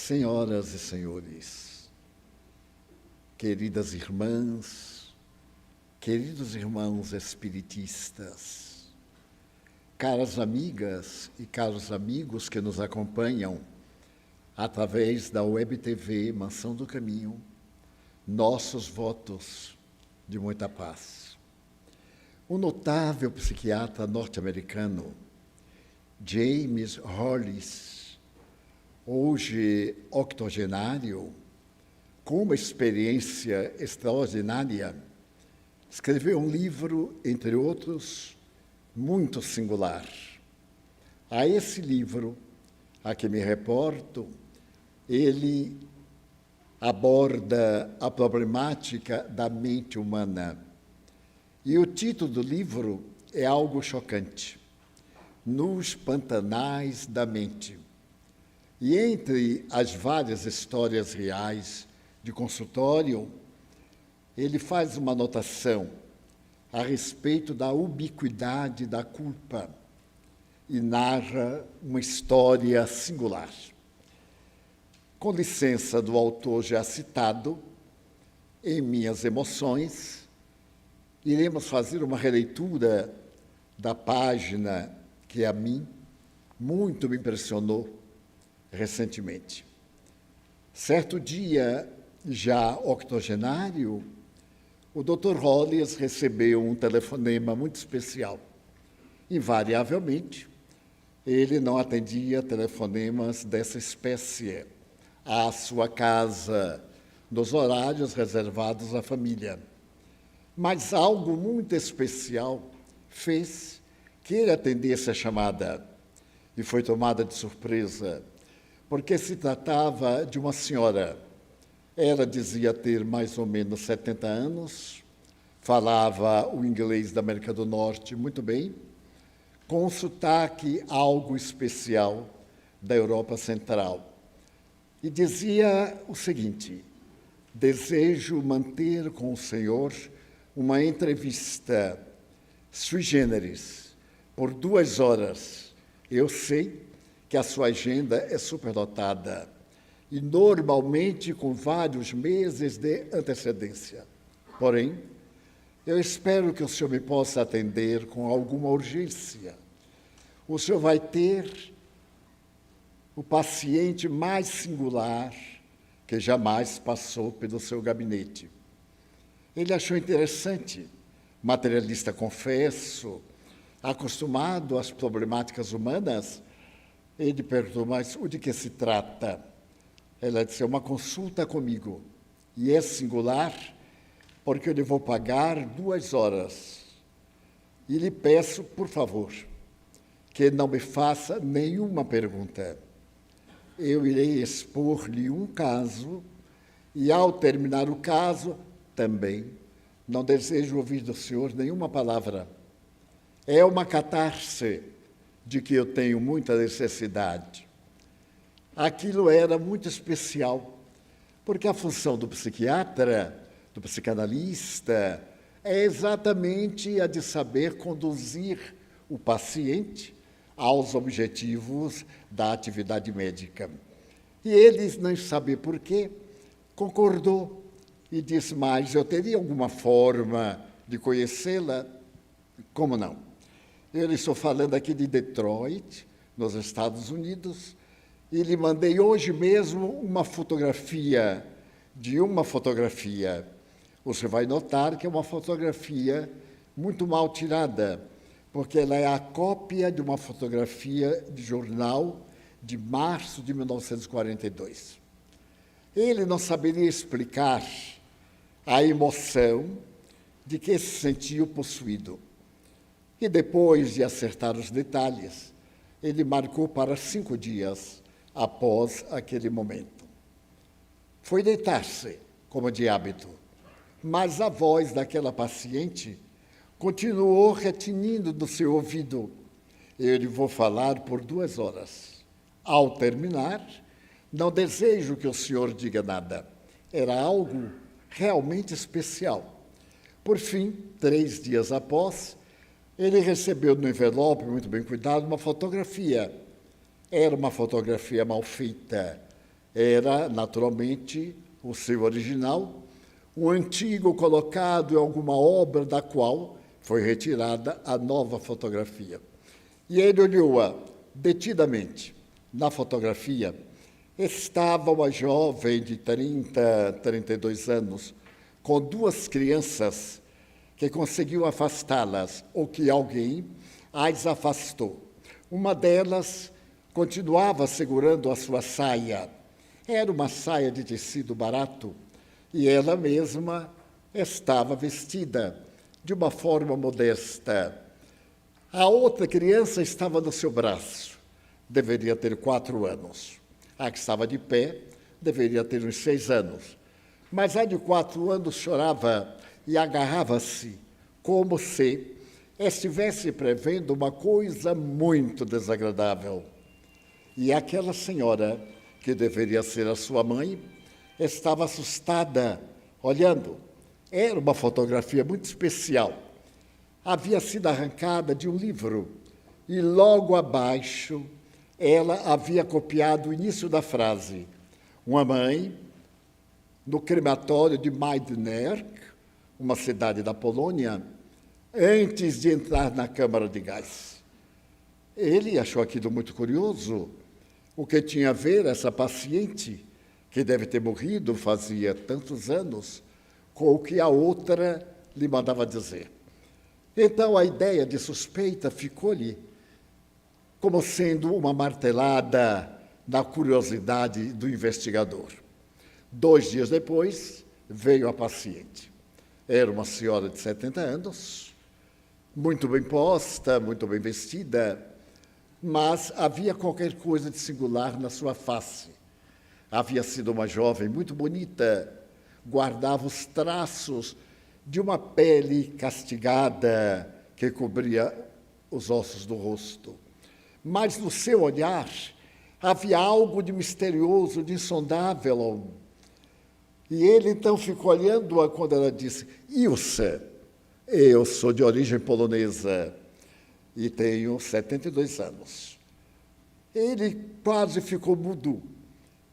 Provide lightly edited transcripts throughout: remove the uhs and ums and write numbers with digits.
Senhoras e senhores, queridas irmãs, queridos irmãos espiritistas, caras amigas e caros amigos que nos acompanham através da Web TV Mansão do Caminho, nossos votos de muita paz. O notável psiquiatra norte-americano James Hollis, hoje octogenário, com uma experiência extraordinária, escreveu um livro, entre outros, muito singular. A esse livro, a que me reporto, ele aborda a problemática da mente humana. E o título do livro é algo chocante: Nos Pantanais da Mente. E entre as várias histórias reais de consultório, ele faz uma anotação a respeito da ubiquidade da culpa e narra uma história singular. Com licença do autor já citado, em minhas emoções, iremos fazer uma releitura da página que a mim muito me impressionou recentemente. Certo dia, já octogenário, o Dr. Hollis recebeu um telefonema muito especial. Invariavelmente, ele não atendia telefonemas dessa espécie à sua casa, nos horários reservados à família. Mas algo muito especial fez que ele atendesse a chamada e foi tomada de surpresa, porque se tratava de uma senhora. Ela dizia ter mais ou menos 70 anos, falava o inglês da América do Norte muito bem, com um sotaque algo especial da Europa Central. E dizia o seguinte: desejo manter com o senhor uma entrevista sui generis por 2 horas. Eu sei que a sua agenda é superlotada e normalmente com vários meses de antecedência. Porém, eu espero que o senhor me possa atender com alguma urgência. O senhor vai ter o paciente mais singular que jamais passou pelo seu gabinete. Ele achou interessante, materialista confesso, acostumado às problemáticas humanas. Ele perguntou: mas o de que se trata? Ela disse: é uma consulta comigo. E é singular porque eu lhe vou pagar 2 horas. E lhe peço, por favor, que não me faça nenhuma pergunta. Eu irei expor-lhe um caso e, ao terminar o caso, também não desejo ouvir do senhor nenhuma palavra. É uma catarse de que eu tenho muita necessidade. Aquilo era muito especial, porque a função do psiquiatra, do psicanalista, é exatamente a de saber conduzir o paciente aos objetivos da atividade médica. E ele, não saber por quê, concordou e disse: mas eu teria alguma forma de conhecê-la? Como não? Eu estou falando aqui de Detroit, nos Estados Unidos, e lhe mandei hoje mesmo uma fotografia de uma fotografia. Você vai notar que é uma fotografia muito mal tirada, porque ela é a cópia de uma fotografia de jornal de março de 1942. Ele não saberia explicar a emoção de que se sentiu possuído. E depois de acertar os detalhes, ele marcou para 5 dias após aquele momento. Foi deitar-se, como de hábito, mas a voz daquela paciente continuou retinindo do seu ouvido: eu lhe vou falar por 2 horas. Ao terminar, não desejo que o senhor diga nada. Era algo realmente especial. Por fim, 3 dias após, ele recebeu no envelope, muito bem cuidado, uma fotografia. Era uma fotografia mal feita. era, naturalmente, o seu original, o antigo colocado em alguma obra da qual foi retirada a nova fotografia. E ele olhou-a detidamente. Na fotografia estava uma jovem de 32 anos, com duas crianças que conseguiu afastá-las, ou que alguém as afastou. Uma delas continuava segurando a sua saia. Era uma saia de tecido barato e ela mesma estava vestida de uma forma modesta. A outra criança estava no seu braço, deveria ter 4 anos. A que estava de pé deveria ter uns 6 anos. Mas a de 4 anos chorava e agarrava-se, como se estivesse prevendo uma coisa muito desagradável. E aquela senhora, que deveria ser a sua mãe, estava assustada, olhando. Era uma fotografia muito especial. Havia sido arrancada de um livro e logo abaixo ela havia copiado o início da frase. Uma mãe, no crematório de Majdanek, uma cidade da Polônia, antes de entrar na câmara de gás. Ele achou aquilo muito curioso. O que tinha a ver essa paciente, que deve ter morrido fazia tantos anos, com o que a outra lhe mandava dizer. Então a ideia de suspeita ficou-lhe como sendo uma martelada na curiosidade do investigador. 2 dias depois, veio a paciente. Era uma senhora de 70 anos, muito bem posta, muito bem vestida, mas havia qualquer coisa de singular na sua face. Havia sido uma jovem muito bonita, guardava os traços de uma pele castigada que cobria os ossos do rosto. Mas no seu olhar havia algo de misterioso, de insondável. E ele então ficou olhando-a quando ela disse: Ilse, eu sou de origem polonesa e tenho 72 anos. Ele quase ficou mudo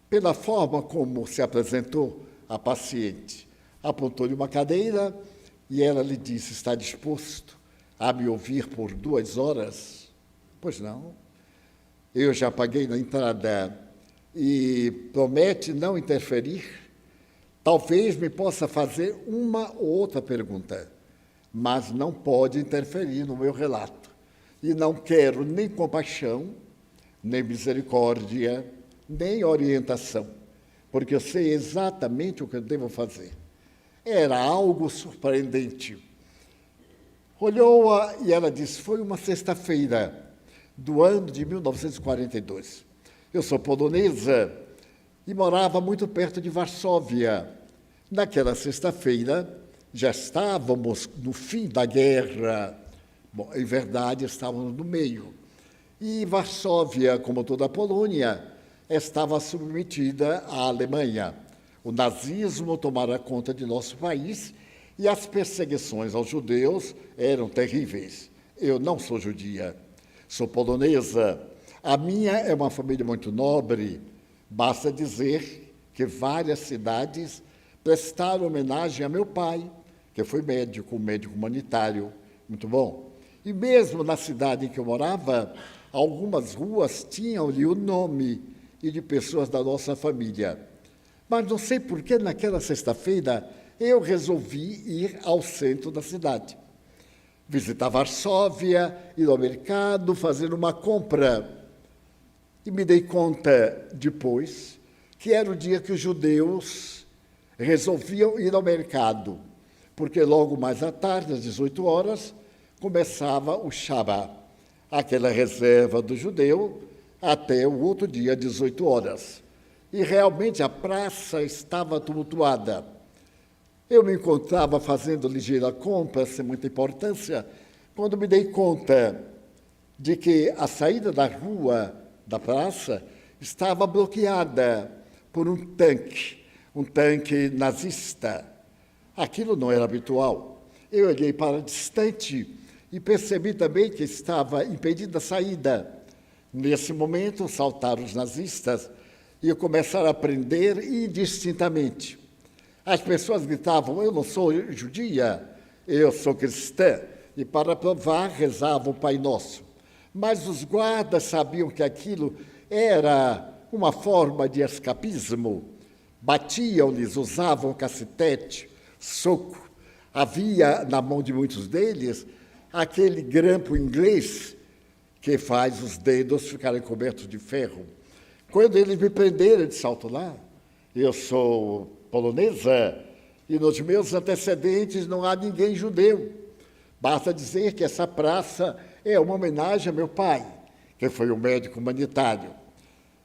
pela forma como se apresentou a paciente. Apontou-lhe uma cadeira e ela lhe disse: está disposto a me ouvir por 2 horas? Pois não. Eu já paguei na entrada e promete não interferir? Talvez me possa fazer uma ou outra pergunta, mas não pode interferir no meu relato. E não quero nem compaixão, nem misericórdia, nem orientação, porque eu sei exatamente o que eu devo fazer. Era algo surpreendente. Olhou-a e ela disse: foi uma sexta-feira do ano de 1942. Eu sou polonesa e morava muito perto de Varsóvia. Naquela sexta-feira, já estávamos no fim da guerra. Bom, em verdade, estávamos no meio. E Varsóvia, como toda a Polônia, estava submetida à Alemanha. O nazismo tomara conta de nosso país e as perseguições aos judeus eram terríveis. Eu não sou judia, sou polonesa. A minha é uma família muito nobre. Basta dizer que várias cidades prestaram homenagem a meu pai, que foi médico humanitário. Muito bom. E mesmo na cidade em que eu morava, algumas ruas tinham-lhe o nome e de pessoas da nossa família. Mas não sei por que naquela sexta-feira eu resolvi ir ao centro da cidade. Visitar Varsóvia, ir ao mercado, fazer uma compra. E me dei conta depois que era o dia que os judeus resolviam ir ao mercado, porque logo mais à tarde, às 18 horas, começava o Shabat, aquela reserva do judeu, até o outro dia, às 18 horas. E realmente a praça estava tumultuada. Eu me encontrava fazendo ligeira compra, sem muita importância, quando me dei conta de que a saída da rua, da praça, estava bloqueada por um tanque nazista. Aquilo não era habitual. Eu olhei para distante e percebi também que estava impedida a saída. Nesse momento, saltaram os nazistas e começaram a aprender indistintamente. As pessoas gritavam, eu não sou judia, eu sou cristã, e para provar rezavam o Pai Nosso. Mas os guardas sabiam que aquilo era uma forma de escapismo. Batiam-lhes, usavam cacetete, soco. Havia na mão de muitos deles aquele grampo inglês que faz os dedos ficarem cobertos de ferro. Quando eles me prenderam, eu disse, alto lá, eu sou polonesa e nos meus antecedentes não há ninguém judeu. Basta dizer que essa praça é uma homenagem a meu pai, que foi um médico humanitário.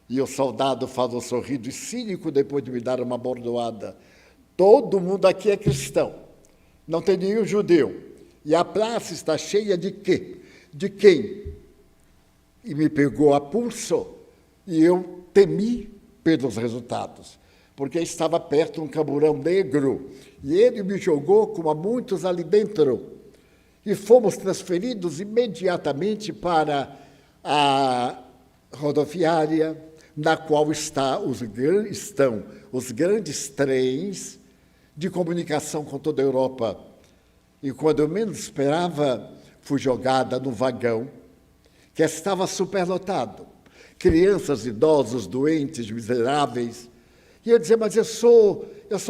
E o soldado falou sorrindo e cínico depois de me dar uma bordoada. Todo mundo aqui é cristão, não tem nenhum judeu. E a praça está cheia de quê? De quem? E me pegou a pulso e eu temi pelos resultados, porque estava perto um camburão negro e ele me jogou como a muitos ali dentro. E fomos transferidos imediatamente para a rodoviária, na qual estão os grandes trens de comunicação com toda a Europa. E quando eu menos esperava, fui jogada no vagão, que estava superlotado. Crianças, idosos, doentes, miseráveis. E eu dizia, mas eu sou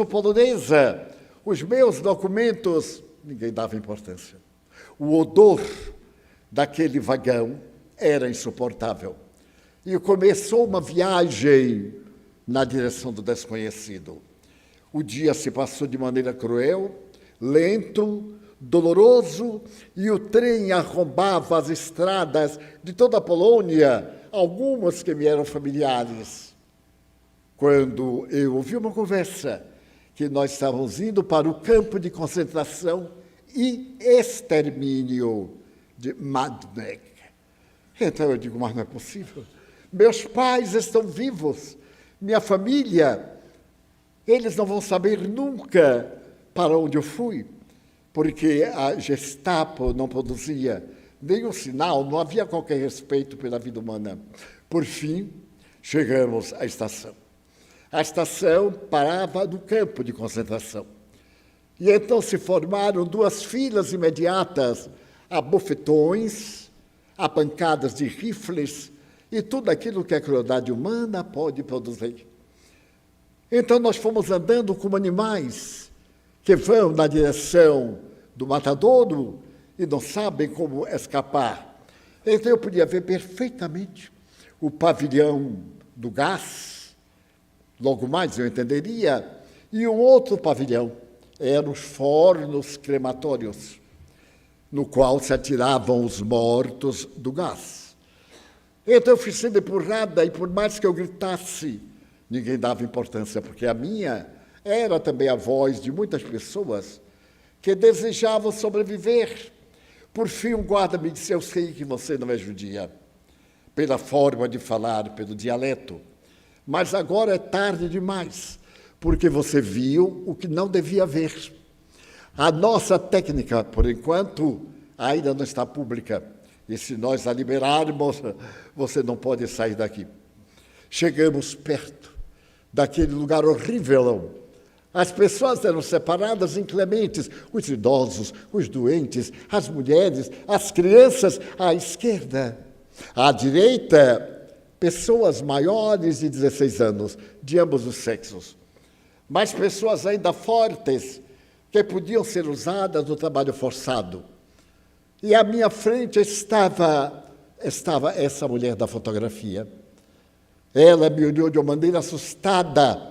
polonesa, os meus documentos... Ninguém dava importância. O odor daquele vagão era insuportável. E começou uma viagem na direção do desconhecido. O dia se passou de maneira cruel, lento, doloroso, e o trem arrombava as estradas de toda a Polônia, algumas que me eram familiares. Quando eu ouvi uma conversa que nós estávamos indo para o campo de concentração e extermínio de Majdanek. Então eu digo, mas não é possível. Meus pais estão vivos, minha família, eles não vão saber nunca para onde eu fui, porque a Gestapo não produzia nenhum sinal, não havia qualquer respeito pela vida humana. Por fim, chegamos à estação. A estação parava no campo de concentração. E então se formaram duas filas imediatas, a bofetões, a pancadas de rifles e tudo aquilo que a crueldade humana pode produzir. Então nós fomos andando como animais que vão na direção do matadouro e não sabem como escapar. Então eu podia ver perfeitamente o pavilhão do gás, logo mais eu entenderia, e um outro pavilhão, eram os fornos crematórios, no qual se atiravam os mortos do gás. Então eu fui sendo empurrada, e por mais que eu gritasse, ninguém dava importância, porque a minha era também a voz de muitas pessoas que desejavam sobreviver. Por fim, um guarda me disse, eu sei que você não é judia, pela forma de falar, pelo dialeto, mas agora é tarde demais, porque você viu o que não devia ver. A nossa técnica, por enquanto, ainda não está pública, e se nós a liberarmos, você não pode sair daqui. Chegamos perto daquele lugar horrível. As pessoas eram separadas inclementes, os idosos, os doentes, as mulheres, as crianças à esquerda. À direita, pessoas maiores de 16 anos, de ambos os sexos. Mas pessoas ainda fortes, que podiam ser usadas no trabalho forçado. E à minha frente estava essa mulher da fotografia. Ela me olhou de uma maneira assustada,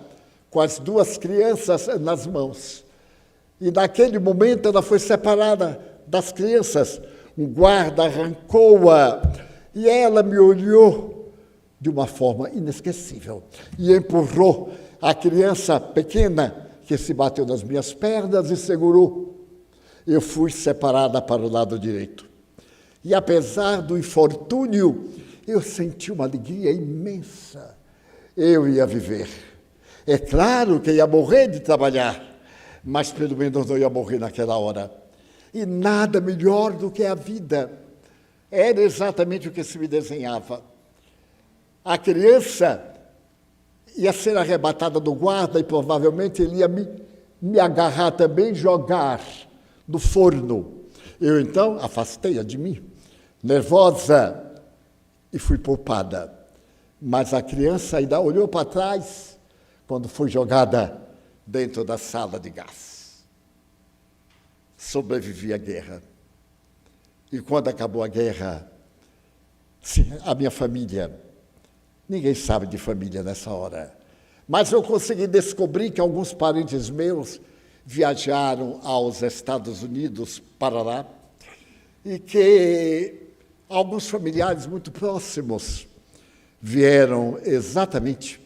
com as duas crianças nas mãos. E naquele momento ela foi separada das crianças. Um guarda arrancou-a e ela me olhou de uma forma inesquecível e empurrou a criança pequena que se bateu nas minhas pernas e segurou. Eu fui separada para o lado direito. E apesar do infortúnio, eu senti uma alegria imensa. Eu ia viver. É claro que ia morrer de trabalhar, mas pelo menos não ia morrer naquela hora. E nada melhor do que a vida. Era exatamente o que se me desenhava. A criança ia ser arrebatada do guarda e provavelmente ele ia me agarrar também e jogar no forno. Eu, então, afastei-a de mim, nervosa, e fui poupada. Mas a criança ainda olhou para trás quando foi jogada dentro da sala de gás. Sobrevivi à guerra. E quando acabou a guerra, a minha família, ninguém sabe de família nessa hora, mas eu consegui descobrir que alguns parentes meus viajaram aos Estados Unidos, Paraná, e que alguns familiares muito próximos vieram exatamente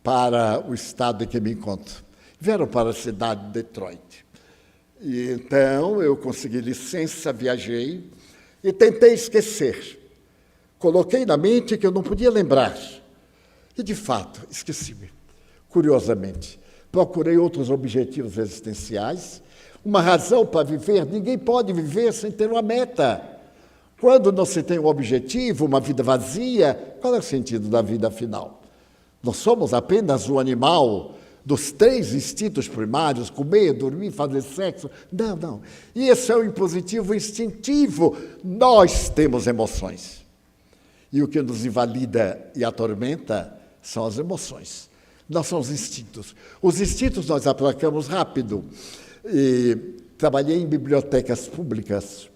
para o estado em que me encontro. Vieram para a cidade de Detroit. E então eu consegui licença, viajei e tentei esquecer. Coloquei na mente que eu não podia lembrar. E, de fato, esqueci-me, curiosamente. Procurei outros objetivos existenciais, uma razão para viver. Ninguém pode viver sem ter uma meta. Quando não se tem um objetivo, uma vida vazia, qual é o sentido da vida afinal? Nós somos apenas um animal dos 3 instintos primários, comer, dormir, fazer sexo. Não, não. E esse é o impositivo instintivo. Nós temos emoções. E o que nos invalida e atormenta são as emoções. Não são os instintos. Os instintos nós aplacamos rápido. E trabalhei em bibliotecas públicas.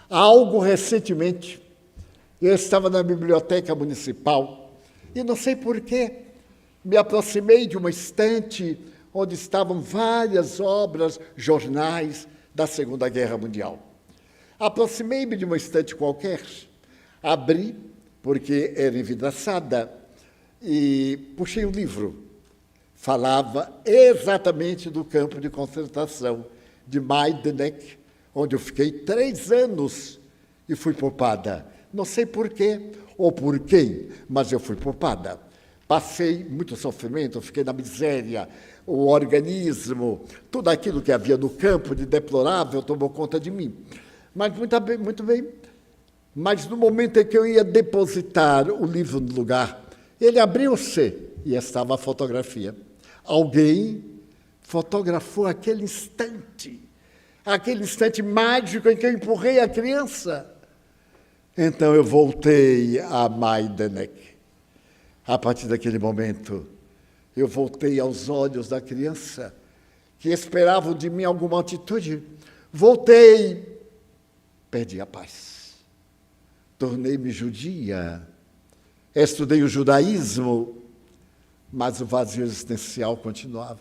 Algo recentemente, eu estava na biblioteca municipal e não sei porquê, me aproximei de uma estante onde estavam várias obras, jornais da Segunda Guerra Mundial. Aproximei-me de uma estante qualquer, abri, porque era envidraçada, e puxei um livro. Falava exatamente do campo de concentração de Majdanek, onde eu fiquei 3 anos e fui poupada. Não sei por quê ou por quem, mas eu fui poupada. Passei muito sofrimento, fiquei na miséria, o organismo, tudo aquilo que havia no campo de deplorável tomou conta de mim. Mas muito bem. Mas no momento em que eu ia depositar o livro no lugar, ele abriu-se e estava a fotografia. Alguém fotografou aquele instante mágico em que eu empurrei a criança. Então eu voltei a Majdanek. A partir daquele momento, eu voltei aos olhos da criança, que esperavam de mim alguma atitude. Voltei, perdi a paz. Tornei-me judia, estudei o judaísmo, mas o vazio existencial continuava.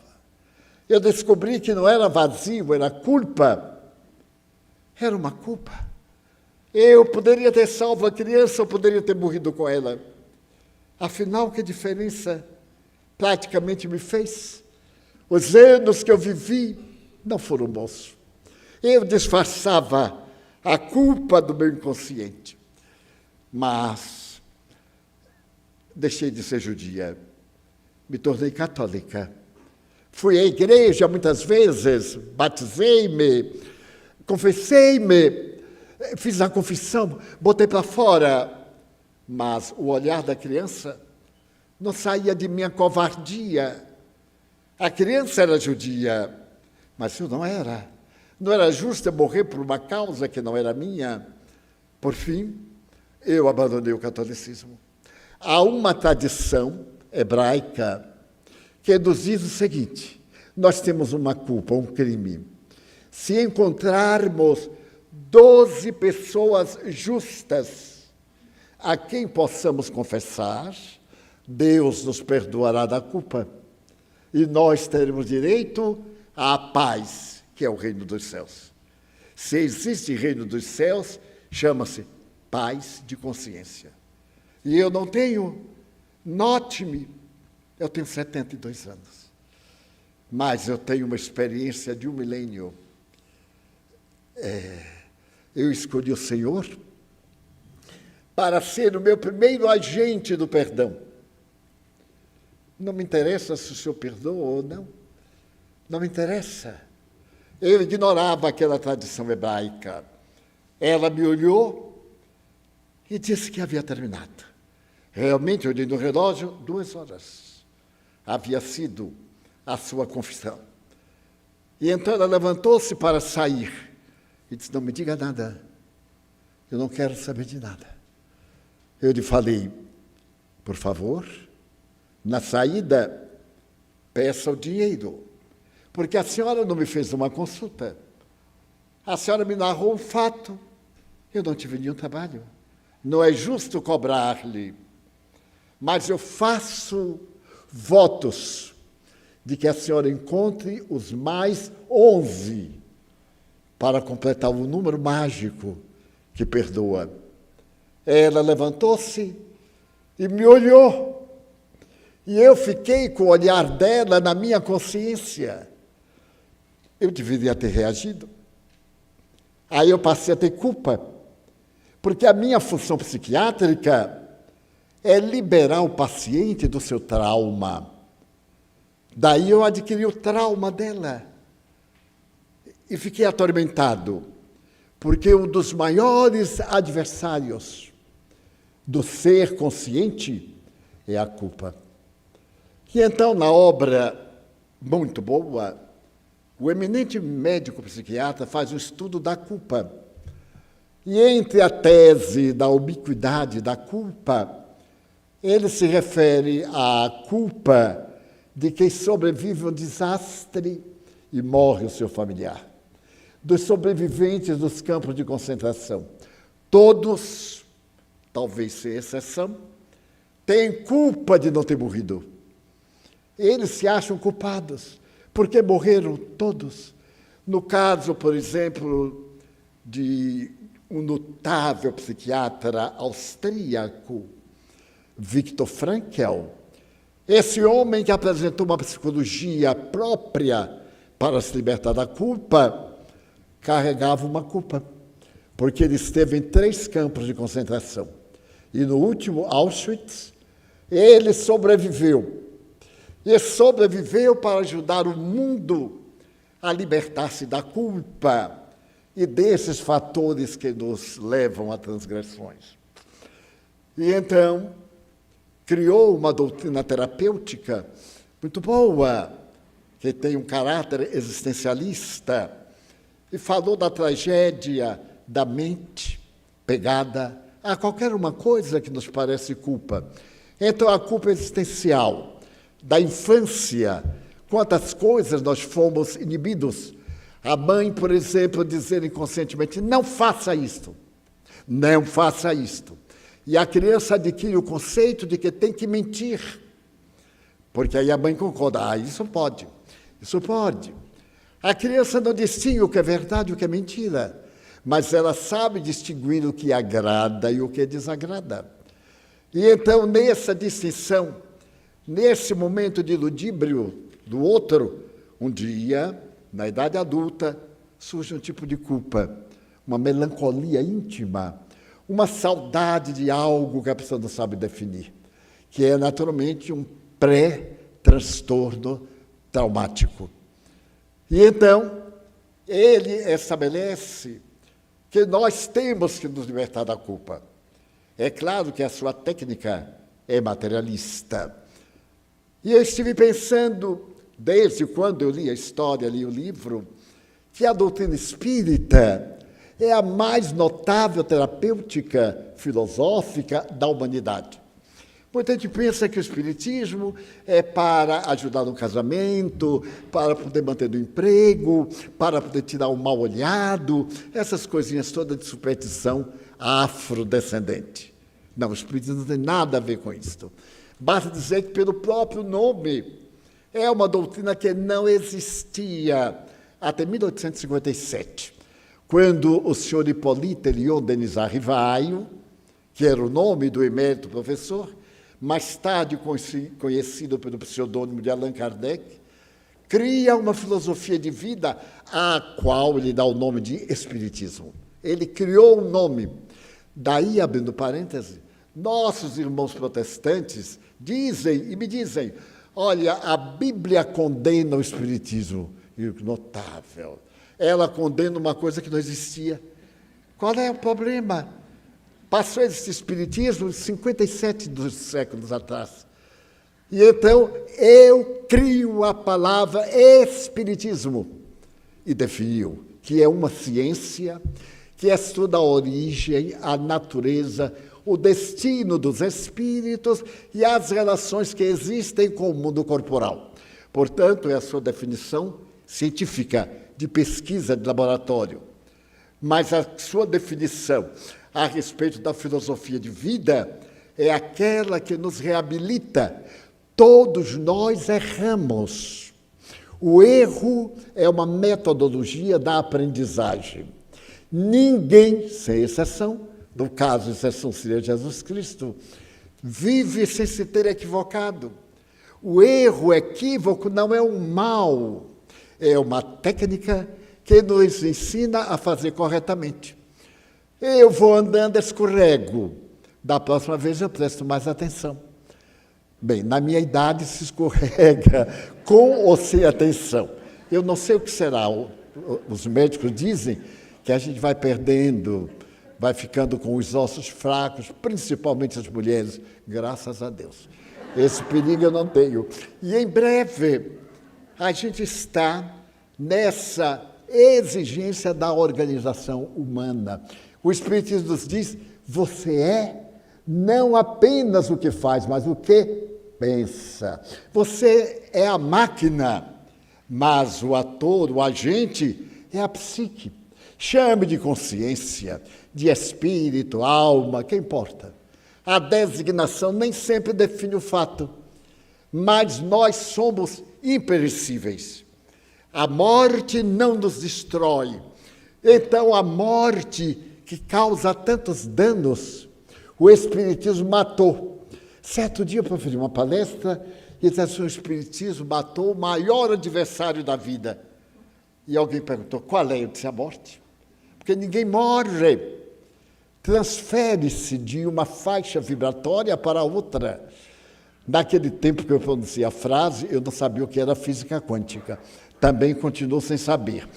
Eu descobri que não era vazio, era culpa. Era uma culpa. Eu poderia ter salvo a criança, eu poderia ter morrido com ela. Afinal, que diferença praticamente me fez? Os anos que eu vivi não foram bons. Eu disfarçava a culpa do meu inconsciente. Mas deixei de ser judia, me tornei católica. Fui à igreja muitas vezes, batizei-me, confessei-me, fiz a confissão, botei para fora. Mas o olhar da criança não saía de minha covardia. A criança era judia, mas eu não era. Não era justo eu morrer por uma causa que não era minha. Por fim, eu abandonei o catolicismo. Há uma tradição hebraica que nos diz o seguinte: nós temos uma culpa, um crime. Se encontrarmos 12 pessoas justas a quem possamos confessar, Deus nos perdoará da culpa e nós teremos direito à paz, que é o reino dos céus. Se existe reino dos céus, chama-se paz de consciência. E eu não tenho, note-me, eu tenho 72 anos, mas eu tenho uma experiência de 1 milênio. Eu escolhi o Senhor para ser o meu primeiro agente do perdão. Não me interessa se o Senhor perdoa ou não. Não me interessa. Eu ignorava aquela tradição hebraica. Ela me olhou e disse que havia terminado. Realmente, eu olhei no relógio, 2 horas. havia sido a sua confissão. E então ela levantou-se para sair e disse, não me diga nada, eu não quero saber de nada. Eu lhe falei, por favor, na saída, peça o dinheiro, porque a senhora não me fez uma consulta. A senhora me narrou um fato, eu não tive nenhum trabalho. Não é justo cobrar-lhe, mas eu faço votos de que a senhora encontre os mais 11 para completar o número mágico que perdoa. Ela levantou-se e me olhou, e eu fiquei com o olhar dela na minha consciência. Eu deveria ter reagido. Aí eu passei a ter culpa, porque a minha função psiquiátrica é liberar o paciente do seu trauma. Daí eu adquiri o trauma dela e fiquei atormentado, porque um dos maiores adversários do ser consciente é a culpa. E então, na obra muito boa, o eminente médico psiquiatra faz um estudo da culpa. E entre a tese da ubiquidade da culpa, ele se refere à culpa de quem sobrevive a um desastre e morre o seu familiar. Dos sobreviventes dos campos de concentração. Todos, talvez sem exceção, têm culpa de não ter morrido. Eles se acham culpados, porque morreram todos. No caso, por exemplo, de um notável psiquiatra austríaco, Viktor Frankl, esse homem que apresentou uma psicologia própria para se libertar da culpa, carregava uma culpa, porque ele esteve em 3 campos de concentração. E no último, Auschwitz, ele sobreviveu. E sobreviveu para ajudar o mundo a libertar-se da culpa e desses fatores que nos levam a transgressões. E então, criou uma doutrina terapêutica muito boa, que tem um caráter existencialista, e falou da tragédia da mente pegada a qualquer uma coisa que nos parece culpa. Então, a culpa existencial da infância, quantas coisas nós fomos inibidos. A mãe, por exemplo, dizer inconscientemente, não faça isto, não faça isto. E a criança adquire o conceito de que tem que mentir, porque aí a mãe concorda, isso pode, isso pode. A criança não distingue o que é verdade e o que é mentira, mas ela sabe distinguir o que agrada e o que desagrada. E então, nessa distinção, nesse momento de ludíbrio do outro, um dia, na idade adulta, surge um tipo de culpa, uma melancolia íntima, uma saudade de algo que a pessoa não sabe definir, que é naturalmente um pré-transtorno traumático. E então, ele estabelece que nós temos que nos libertar da culpa. É claro que a sua técnica é materialista. E eu estive pensando, desde quando eu li a história, li o livro, que a doutrina espírita é a mais notável terapêutica filosófica da humanidade. Muita gente pensa que o espiritismo é para ajudar no casamento, para poder manter o emprego, para poder tirar o mal olhado, essas coisinhas todas de superstição afrodescendente. Não, o espiritismo não tem nada a ver com isso. Basta dizer que, pelo próprio nome, é uma doutrina que não existia até 1857, quando o senhor Hippolyte Léon Denisard Rivaio, que era o nome do emérito professor, mais tarde conhecido pelo pseudônimo de Allan Kardec, cria uma filosofia de vida à qual ele dá o nome de Espiritismo. Ele criou um nome. Daí, abrindo parêntese, nossos irmãos protestantes dizem e me dizem, olha, a Bíblia condena o Espiritismo. E notável. Ela condena uma coisa que não existia. Qual é o problema? Passou esse espiritismo 57 séculos atrás. E então eu crio a palavra espiritismo e definiu que é uma ciência que estuda a origem, a natureza, o destino dos espíritos e as relações que existem com o mundo corporal. Portanto, é a sua definição científica de pesquisa de laboratório. Mas a sua definição a respeito da filosofia de vida é aquela que nos reabilita. Todos nós erramos. O erro é uma metodologia da aprendizagem. Ninguém, sem exceção, no caso, exceção seria Jesus Cristo, vive sem se ter equivocado. O erro, o equívoco, não é um mal, é uma técnica que nos ensina a fazer corretamente. Eu vou andando, escorrego. Da próxima vez eu presto mais atenção. Bem, na minha idade se escorrega com ou sem atenção. Eu não sei o que será. Os médicos dizem que a gente vai perdendo, vai ficando com os ossos fracos, principalmente as mulheres, graças a Deus. Esse perigo eu não tenho. E em breve a gente está nessa exigência da organização humana. O Espiritismo nos diz, você é não apenas o que faz, mas o que pensa. Você é a máquina, mas o ator, o agente, é a psique. Chame de consciência, de espírito, alma, que importa? A designação nem sempre define o fato, mas nós somos imperecíveis. A morte não nos destrói. Então, a morte que causa tantos danos, o Espiritismo matou. Certo dia eu proferi uma palestra e disse assim, o Espiritismo matou o maior adversário da vida. E alguém perguntou, qual é? Eu disse, a morte. Porque ninguém morre. Transfere-se de uma faixa vibratória para outra. Naquele tempo que eu pronunciei a frase, eu não sabia o que era física quântica. Também continuo sem saber.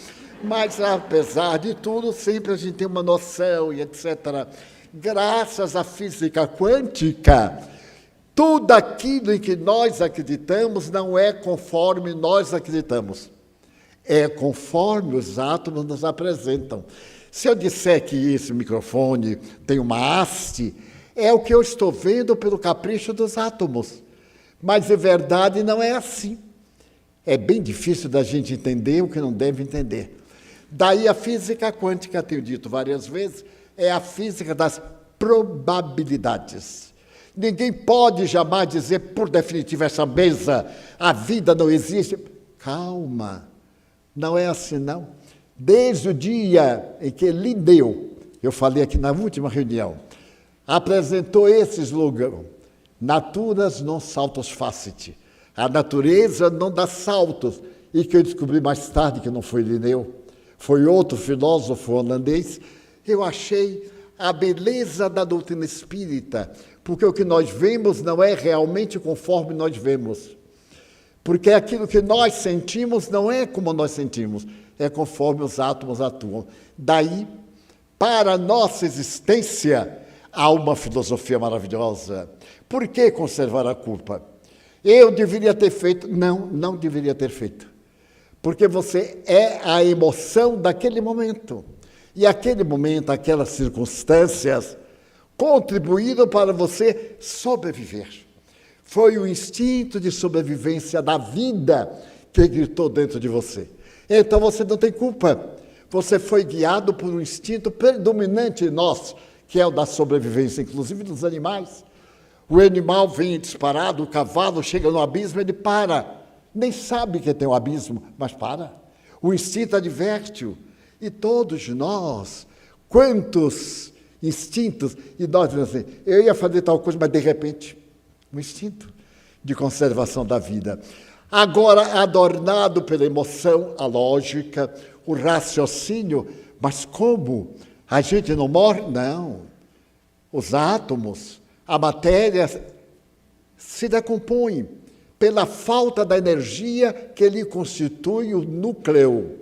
Mas, apesar de tudo, sempre a gente tem uma noção e etc. Graças à física quântica, tudo aquilo em que nós acreditamos não é conforme nós acreditamos. É conforme os átomos nos apresentam. Se eu disser que esse microfone tem uma haste, é o que eu estou vendo pelo capricho dos átomos. Mas, em verdade, não é assim. É bem difícil da gente entender o que não deve entender. Daí a física quântica, tenho dito várias vezes, é a física das probabilidades. Ninguém pode jamais dizer, por definitivo, essa mesa, a vida não existe. Calma, não é assim não. Desde o dia em que Linneu, eu falei aqui na última reunião, apresentou esse slogan, Naturas non saltus facit, a natureza não dá saltos, e que eu descobri mais tarde que não foi Linneu, foi outro filósofo holandês, eu achei a beleza da doutrina espírita, porque o que nós vemos não é realmente conforme nós vemos. Porque aquilo que nós sentimos não é como nós sentimos, é conforme os átomos atuam. Daí, para a nossa existência, há uma filosofia maravilhosa. Por que conservar a culpa? Eu deveria ter feito. Não, não deveria ter feito. Porque você é a emoção daquele momento. E aquele momento, aquelas circunstâncias, contribuíram para você sobreviver. Foi o instinto de sobrevivência da vida que gritou dentro de você. Então você não tem culpa. Você foi guiado por um instinto predominante em nós, que é o da sobrevivência, inclusive dos animais. O animal vem disparado, o cavalo chega no abismo, ele para. Nem sabe que tem um abismo, mas para. O instinto adverte-o. E todos nós, quantos instintos, e nós dizemos assim, eu ia fazer tal coisa, mas de repente, um instinto de conservação da vida. Agora, adornado pela emoção, a lógica, o raciocínio, mas como? A gente não morre? Não. Os átomos, a matéria se decompõe pela falta da energia que lhe constitui o núcleo,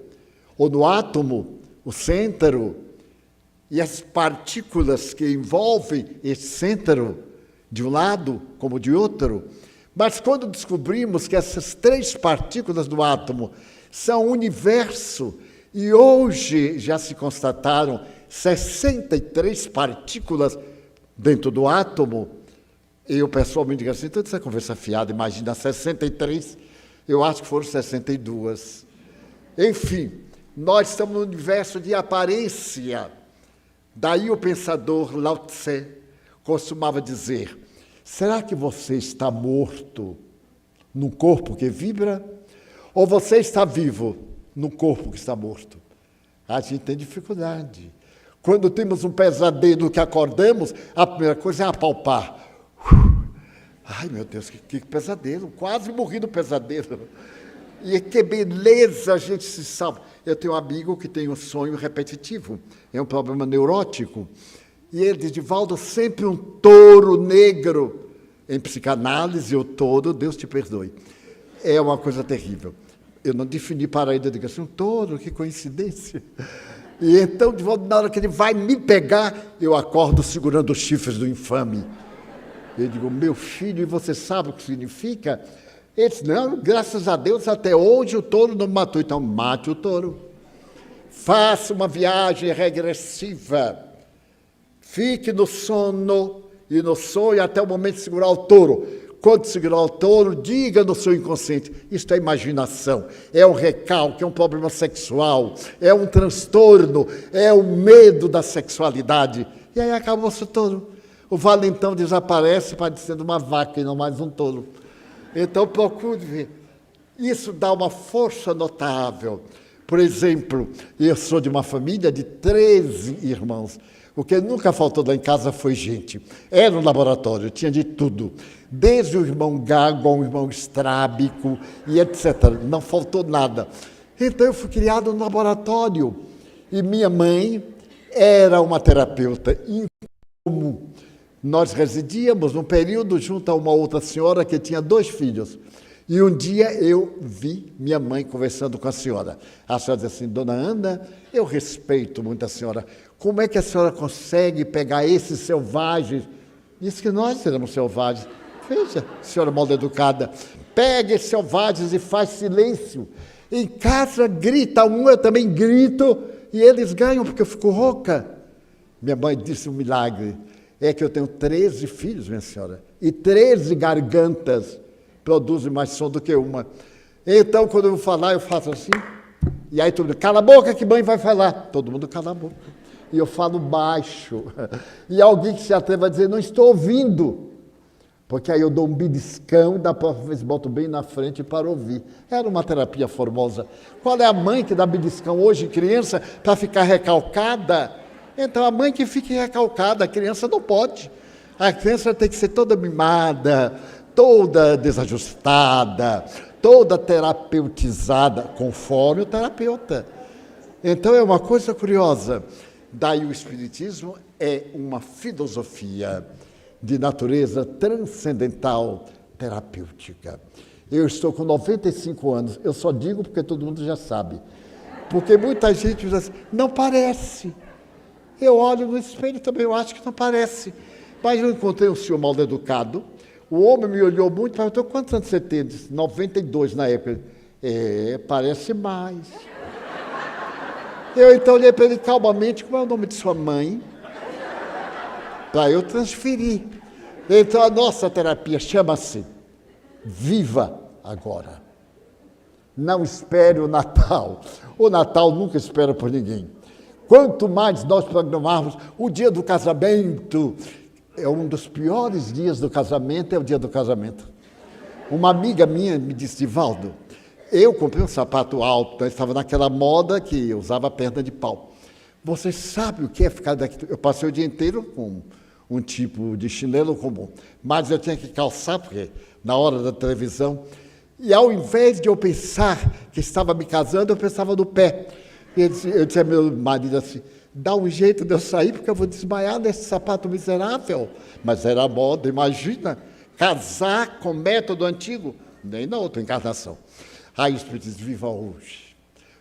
ou no átomo, o centro, e as partículas que envolvem esse centro, de um lado como de outro, Mas quando descobrimos que essas 3 partículas do átomo são o universo, e hoje já se constataram 63 partículas dentro do átomo, eu pessoalmente digo assim, toda essa conversa fiada, imagina 63, eu acho que foram 62. Enfim, nós estamos no universo de aparência. Daí o pensador Lao Tse costumava dizer, será que você está morto num corpo que vibra? Ou você está vivo num corpo que está morto? A gente tem dificuldade. Quando temos um pesadelo que acordamos, a primeira coisa é apalpar. Ai, meu Deus, que pesadelo. Quase morri no pesadelo. E que beleza a gente se salva. Eu tenho um amigo que tem um sonho repetitivo. É um problema neurótico. E ele diz, Divaldo, sempre um touro negro. Em psicanálise, o touro, Deus te perdoe. É uma coisa terrível. Eu não defini para ele, eu digo assim, um touro, que coincidência. E então, Divaldo, na hora que ele vai me pegar, eu acordo segurando os chifres do infame. Eu digo, meu filho, e você sabe o que significa? Ele disse, não, graças a Deus, até hoje o touro não matou. Então, mate o touro. Faça uma viagem regressiva. Fique no sono e no sonho até o momento de segurar o touro. Quando segurar o touro, diga no seu inconsciente, isto é imaginação, é um recalque, é um problema sexual, é um transtorno, é o medo da sexualidade. E aí acabou-se o touro. O valentão desaparece, parecendo uma vaca e não mais um touro. Então, procure ver. Isso dá uma força notável. Por exemplo, eu sou de uma família de 13 irmãos. O que nunca faltou lá em casa foi gente. Era um laboratório, tinha de tudo. Desde o irmão gago ao irmão estrábico e etc. Não faltou nada. Então, eu fui criado no laboratório. E minha mãe era uma terapeuta incomum. Nós residíamos num período junto a uma outra senhora que tinha 2 filhos. E um dia eu vi minha mãe conversando com a senhora. A senhora disse assim, dona Ana, eu respeito muito a senhora. Como é que a senhora consegue pegar esses selvagens? Disse que nós éramos selvagens. Veja, senhora mal educada, pega esses selvagens e faz silêncio. Em casa grita um, eu também grito, e eles ganham porque eu fico rouca. Minha mãe disse um milagre. É que eu tenho 13 filhos, minha senhora, e 13 gargantas produzem mais som do que uma. Então, quando eu vou falar, eu faço assim, e aí todo mundo, cala a boca que mãe vai falar. Todo mundo cala a boca. E eu falo baixo. E alguém que se atreva a dizer, não estou ouvindo. Porque aí eu dou um beliscão, da próxima vez boto bem na frente para ouvir. Era uma terapia formosa. Qual é a mãe que dá beliscão hoje, criança, para ficar recalcada? Então, a mãe que fica recalcada, a criança não pode. A criança tem que ser toda mimada, toda desajustada, toda terapeutizada, conforme o terapeuta. Então, é uma coisa curiosa. Daí o Espiritismo é uma filosofia de natureza transcendental, terapêutica. Eu estou com 95 anos, eu só digo porque todo mundo já sabe. Porque muita gente diz assim, não parece. Eu olho no espelho também, eu acho que não parece. Mas eu encontrei um senhor mal educado, o homem me olhou muito e perguntou, quantos anos você tem? Disse, 92 na época. Parece mais. Eu então olhei para ele calmamente, como é o nome de sua mãe? Para eu transferir. Então a nossa terapia chama-se Viva Agora. Não espere o Natal. O Natal nunca espera por ninguém. Quanto mais nós programarmos o dia do casamento, é um dos piores dias do casamento, é o dia do casamento. Uma amiga minha me disse, Divaldo, eu comprei um sapato alto, eu estava naquela moda que eu usava perna de pau. Você sabe o que é ficar daqui? Eu passei o dia inteiro com um tipo de chinelo comum, mas eu tinha que calçar, porque na hora da televisão, e ao invés de eu pensar que estava me casando, eu pensava no pé. Eu disse ao meu marido assim, dá um jeito de eu sair, porque eu vou desmaiar nesse sapato miserável. Mas era a moda, imagina, casar com método antigo, nem na outra encarnação. Aí o Espírito diz, viva hoje.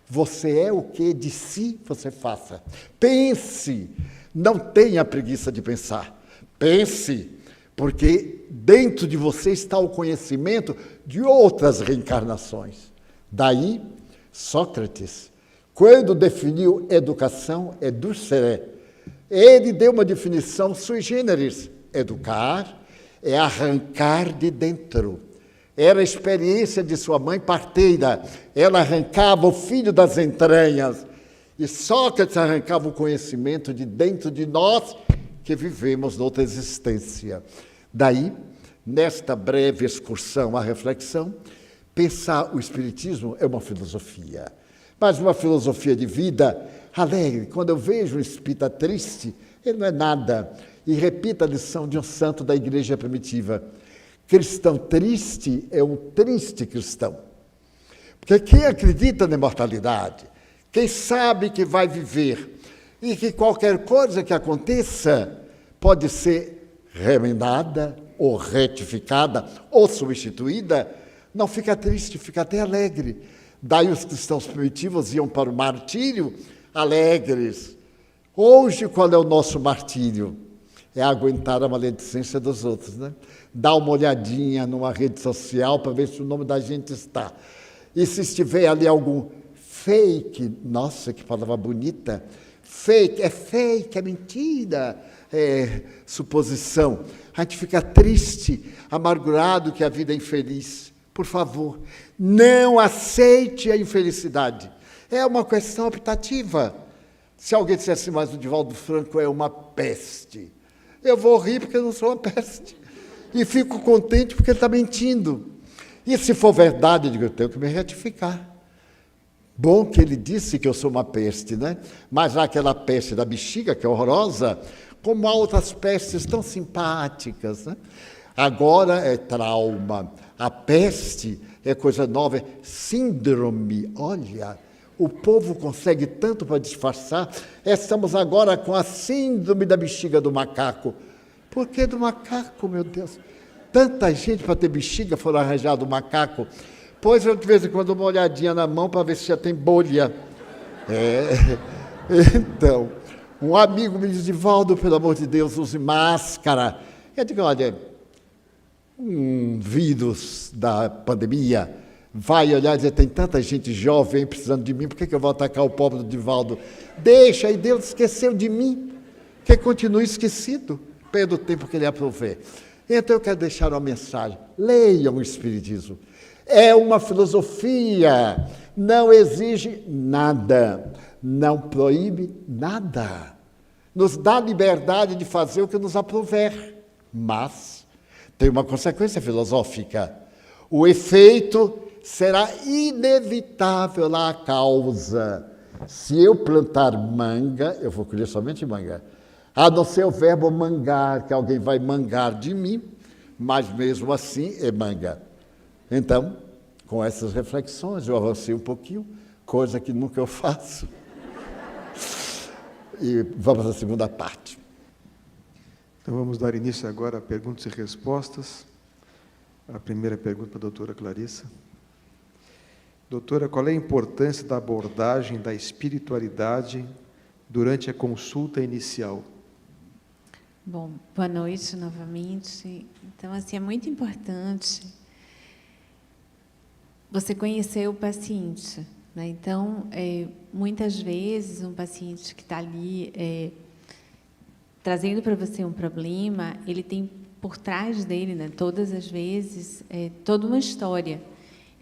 Você é o que de si você faça. Pense, não tenha preguiça de pensar. Pense, porque dentro de você está o conhecimento de outras reencarnações. Daí, Sócrates, quando definiu educação, eduscere, ele deu uma definição sui generis. Educar é arrancar de dentro. Era a experiência de sua mãe parteira. Ela arrancava o filho das entranhas. E Sócrates arrancava o conhecimento de dentro de nós que vivemos noutra existência. Daí, nesta breve excursão à reflexão, pensar o Espiritismo é uma filosofia, mas uma filosofia de vida alegre. Quando eu vejo um espírita triste, ele não é nada. E repita a lição de um santo da igreja primitiva: cristão triste é um triste cristão. Porque quem acredita na imortalidade, quem sabe que vai viver e que qualquer coisa que aconteça pode ser remendada ou retificada ou substituída, não fica triste, fica até alegre. Daí os cristãos primitivos iam para o martírio alegres. Hoje, qual é o nosso martírio? É aguentar a maledicência dos outros, né? Dá uma olhadinha numa rede social para ver se o nome da gente está. E se estiver ali algum fake, nossa, que palavra bonita, fake, é mentira, é suposição. A gente fica triste, amargurado que a vida é infeliz. Por favor, não aceite a infelicidade. É uma questão optativa. Se alguém disser assim, mas o Divaldo Franco é uma peste, eu vou rir porque eu não sou uma peste. E fico contente porque ele está mentindo. E se for verdade, eu digo, eu tenho que me retificar. Bom que ele disse que eu sou uma peste, né? Mas há aquela peste da bexiga, que é horrorosa, como há outras pestes tão simpáticas, né? Agora é trauma. A peste é coisa nova, é síndrome. Olha, o povo consegue tanto para disfarçar. Estamos agora com a síndrome da bexiga do macaco. Por que do macaco, meu Deus? Tanta gente para ter bexiga foram arranjar do macaco. Pois eu, de vez em quando, dou uma olhadinha na mão para ver se já tem bolha. Então, um amigo me diz, Divaldo, pelo amor de Deus, use máscara. Eu digo, olha, um vírus da pandemia vai olhar e dizer, tem tanta gente jovem precisando de mim, por que eu vou atacar o pobre do Divaldo? Deixa, e Deus esqueceu de mim, que continue esquecido, pelo tempo que ele aprovê. Então eu quero deixar uma mensagem, leiam o Espiritismo. É uma filosofia, não exige nada, não proíbe nada, nos dá liberdade de fazer o que nos aprouver, mas tem uma consequência filosófica. O efeito será inevitável lá a causa. Se eu plantar manga, eu vou colher somente manga, a não ser o verbo mangar, que alguém vai mangar de mim, mas mesmo assim é manga. Então, com essas reflexões, eu avancei um pouquinho, coisa que nunca eu faço. E vamos à segunda parte. Então, vamos dar início agora a perguntas e respostas. A primeira pergunta para a doutora Clarissa. Doutora, qual é a importância da abordagem da espiritualidade durante a consulta inicial? Bom, boa noite novamente. Então, assim, é muito importante você conhecer o paciente, né? Então, muitas vezes, um paciente que está ali trazendo para você um problema, ele tem por trás dele, né, todas as vezes, toda uma história.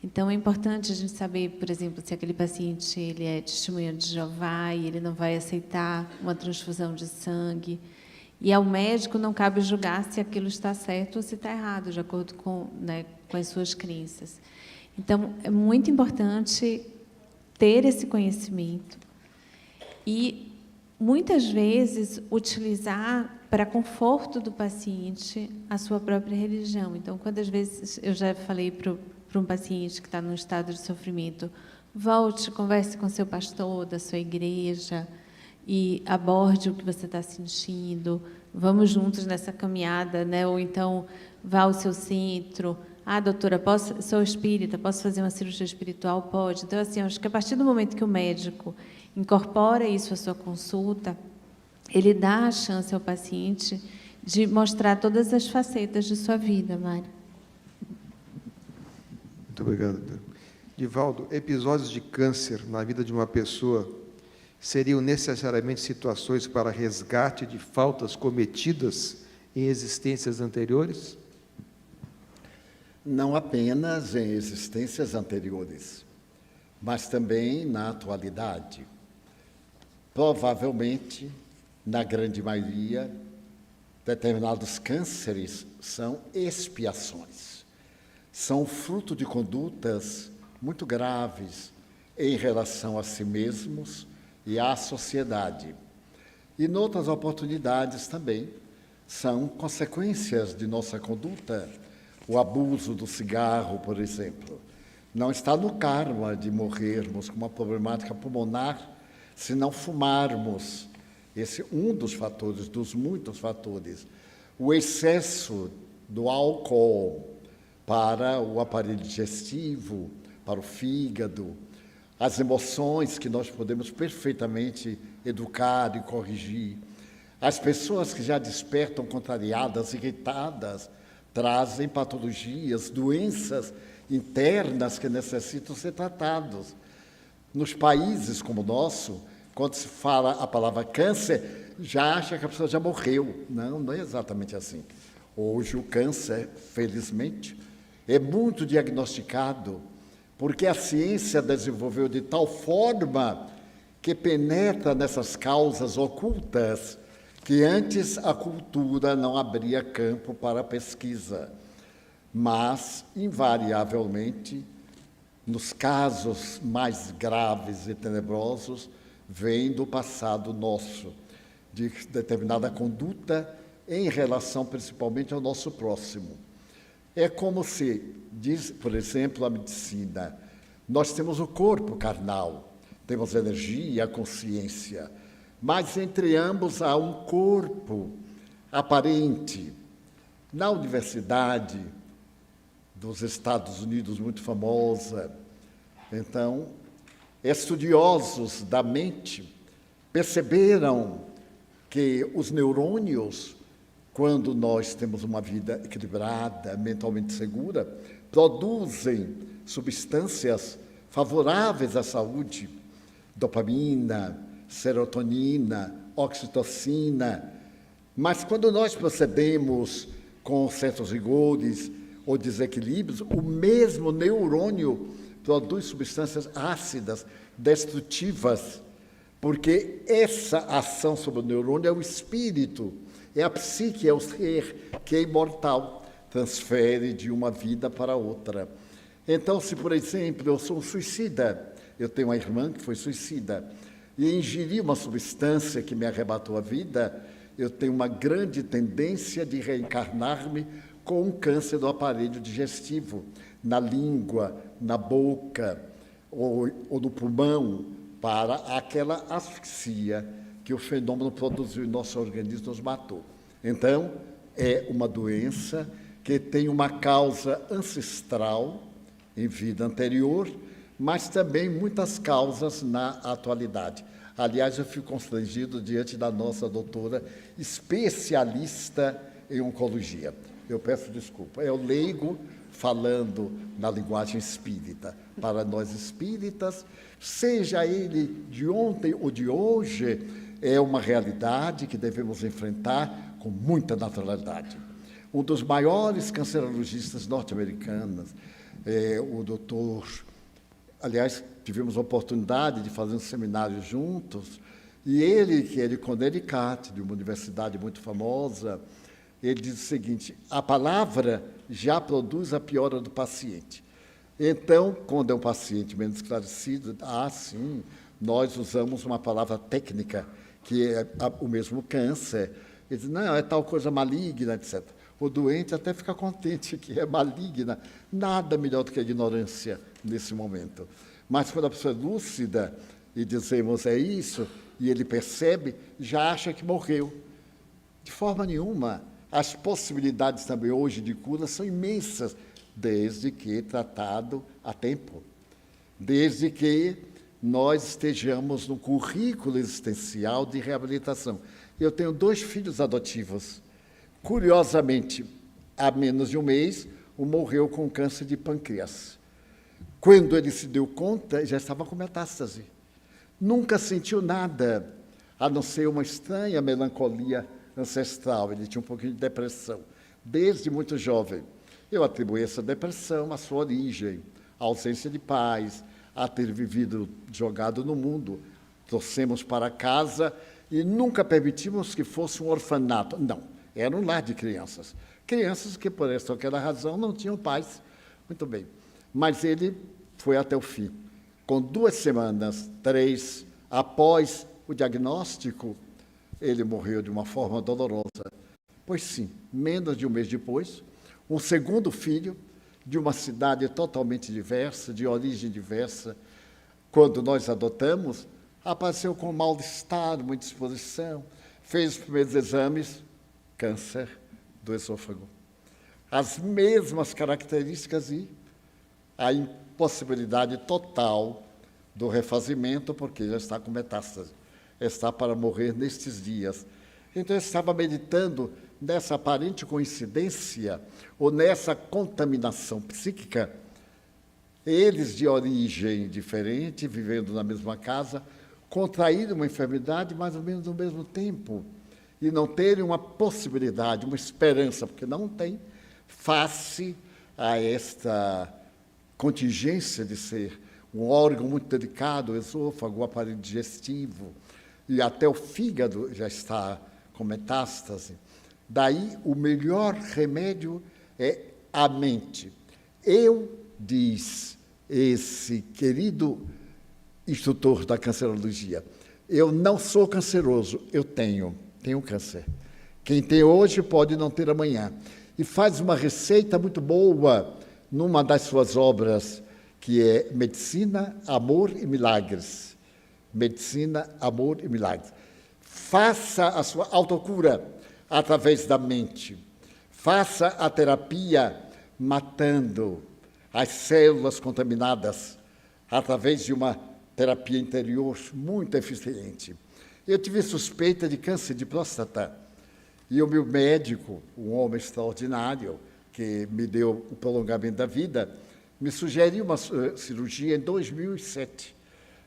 Então, é importante a gente saber, por exemplo, se aquele paciente ele é testemunha de Jeová e ele não vai aceitar uma transfusão de sangue. E ao médico não cabe julgar se aquilo está certo ou se está errado, de acordo com, né, com as suas crenças. Então, é muito importante ter esse conhecimento e, muitas vezes, utilizar para conforto do paciente a sua própria religião. Então, quantas vezes eu já falei para um paciente que está num estado de sofrimento, volte, converse com seu pastor da sua igreja e aborde o que você está sentindo, vamos juntos nessa caminhada, né? Ou então vá ao seu centro. Ah, doutora, sou espírita, posso fazer uma cirurgia espiritual? Pode. Então, assim, acho que a partir do momento que o médico incorpora isso à sua consulta, ele dá a chance ao paciente de mostrar todas as facetas de sua vida, Mário. Muito obrigado, doutor. Divaldo, episódios de câncer na vida de uma pessoa seriam necessariamente situações para resgate de faltas cometidas em existências anteriores? Não apenas em existências anteriores, mas também na atualidade. Provavelmente, na grande maioria, determinados cânceres são expiações. São fruto de condutas muito graves em relação a si mesmos e à sociedade. E, noutras oportunidades também, são consequências de nossa conduta. O abuso do cigarro, por exemplo, não está no karma de morrermos com uma problemática pulmonar se não fumarmos. Esse é um dos fatores, dos muitos fatores. O excesso do álcool para o aparelho digestivo, para o fígado, as emoções que nós podemos perfeitamente educar e corrigir. As pessoas que já despertam contrariadas, irritadas, trazem patologias, doenças internas que necessitam ser tratadas. Nos países como o nosso, quando se fala a palavra câncer, já acha que a pessoa já morreu. Não, não é exatamente assim. Hoje o câncer, felizmente, é muito diagnosticado, porque a ciência desenvolveu de tal forma que penetra nessas causas ocultas que antes a cultura não abria campo para a pesquisa. Mas, invariavelmente, nos casos mais graves e tenebrosos, vem do passado nosso, de determinada conduta em relação principalmente ao nosso próximo. É como se, diz, por exemplo, a medicina, nós temos o corpo carnal, temos a energia, a consciência, mas entre ambos há um corpo aparente. Na Universidade dos Estados Unidos, muito famosa, então, estudiosos da mente perceberam que os neurônios, quando nós temos uma vida equilibrada, mentalmente segura, produzem substâncias favoráveis à saúde, dopamina, serotonina, oxitocina. Mas quando nós procedemos com certos rigores ou desequilíbrios, o mesmo neurônio produz substâncias ácidas, destrutivas, porque essa ação sobre o neurônio é o espírito, é a psique, é o ser que é imortal, transfere de uma vida para outra. Então, se, por exemplo, eu sou um suicida, eu tenho uma irmã que foi suicida, e ingeri uma substância que me arrebatou a vida, eu tenho uma grande tendência de reencarnar-me com um câncer do aparelho digestivo, na língua, na boca ou no pulmão, para aquela asfixia que o fenômeno produziu em nosso organismo, nos matou. Então, é uma doença que tem uma causa ancestral em vida anterior, mas também muitas causas na atualidade. Aliás, eu fico constrangido diante da nossa doutora especialista em oncologia. Eu peço desculpa, é o leigo falando na linguagem espírita. Para nós espíritas, seja ele de ontem ou de hoje, é uma realidade que devemos enfrentar com muita naturalidade. Um dos maiores cancerologistas norte-americanos, o doutor... Aliás, tivemos a oportunidade de fazer um seminário juntos, e ele, que é de Connecticut, de uma universidade muito famosa, ele diz o seguinte: a palavra já produz a piora do paciente. Então, quando é um paciente menos esclarecido, sim, nós usamos uma palavra técnica, que é o mesmo câncer. Ele diz, não, é tal coisa maligna, etc. O doente até fica contente que é maligna. Nada melhor do que a ignorância nesse momento. Mas quando a pessoa é lúcida e dizemos é isso, e ele percebe, já acha que morreu. De forma nenhuma. As possibilidades também hoje de cura são imensas, desde que tratado a tempo. Desde que nós estejamos no currículo existencial de reabilitação. Eu tenho 2 filhos adotivos. Curiosamente, há menos de um mês, morreu com câncer de pâncreas. Quando ele se deu conta, já estava com metástase. Nunca sentiu nada, a não ser uma estranha melancolia ancestral. Ele tinha um pouquinho de depressão, desde muito jovem. Eu atribuí essa depressão à sua origem, à ausência de pais, a ter vivido jogado no mundo. Trouxemos para casa e nunca permitimos que fosse um orfanato. Não, era um lar de crianças. Crianças que, por essa ou aquela razão, não tinham pais. Muito bem. Mas ele foi até o fim. Com 2 semanas, 3, após o diagnóstico, ele morreu de uma forma dolorosa. Pois sim, menos de um mês depois, um segundo filho, de uma cidade totalmente diversa, de origem diversa, quando nós adotamos, apareceu com mal-estar, muita exposição, fez os primeiros exames, câncer do esôfago. As mesmas características e a impossibilidade total do refazimento, porque já está com metástase, está para morrer nestes dias. Então, eu estava meditando nessa aparente coincidência, ou nessa contaminação psíquica, eles de origem diferente, vivendo na mesma casa, contraíram uma enfermidade mais ou menos no mesmo tempo, e não terem uma possibilidade, uma esperança, porque não tem, face a esta contingência de ser um órgão muito delicado, o esôfago, o aparelho digestivo, e até o fígado já está com metástase. Daí, o melhor remédio é a mente. Diz esse querido instrutor da cancerologia, eu não sou canceroso, eu tenho câncer. Quem tem hoje pode não ter amanhã. E faz uma receita muito boa numa das suas obras, que é Medicina, Amor e Milagres. Medicina, Amor e Milagres. Faça a sua autocura através da mente. Faça a terapia matando as células contaminadas através de uma terapia interior muito eficiente. Eu tive suspeita de câncer de próstata e o meu médico, um homem extraordinário, que me deu o prolongamento da vida, me sugeriu uma cirurgia em 2007.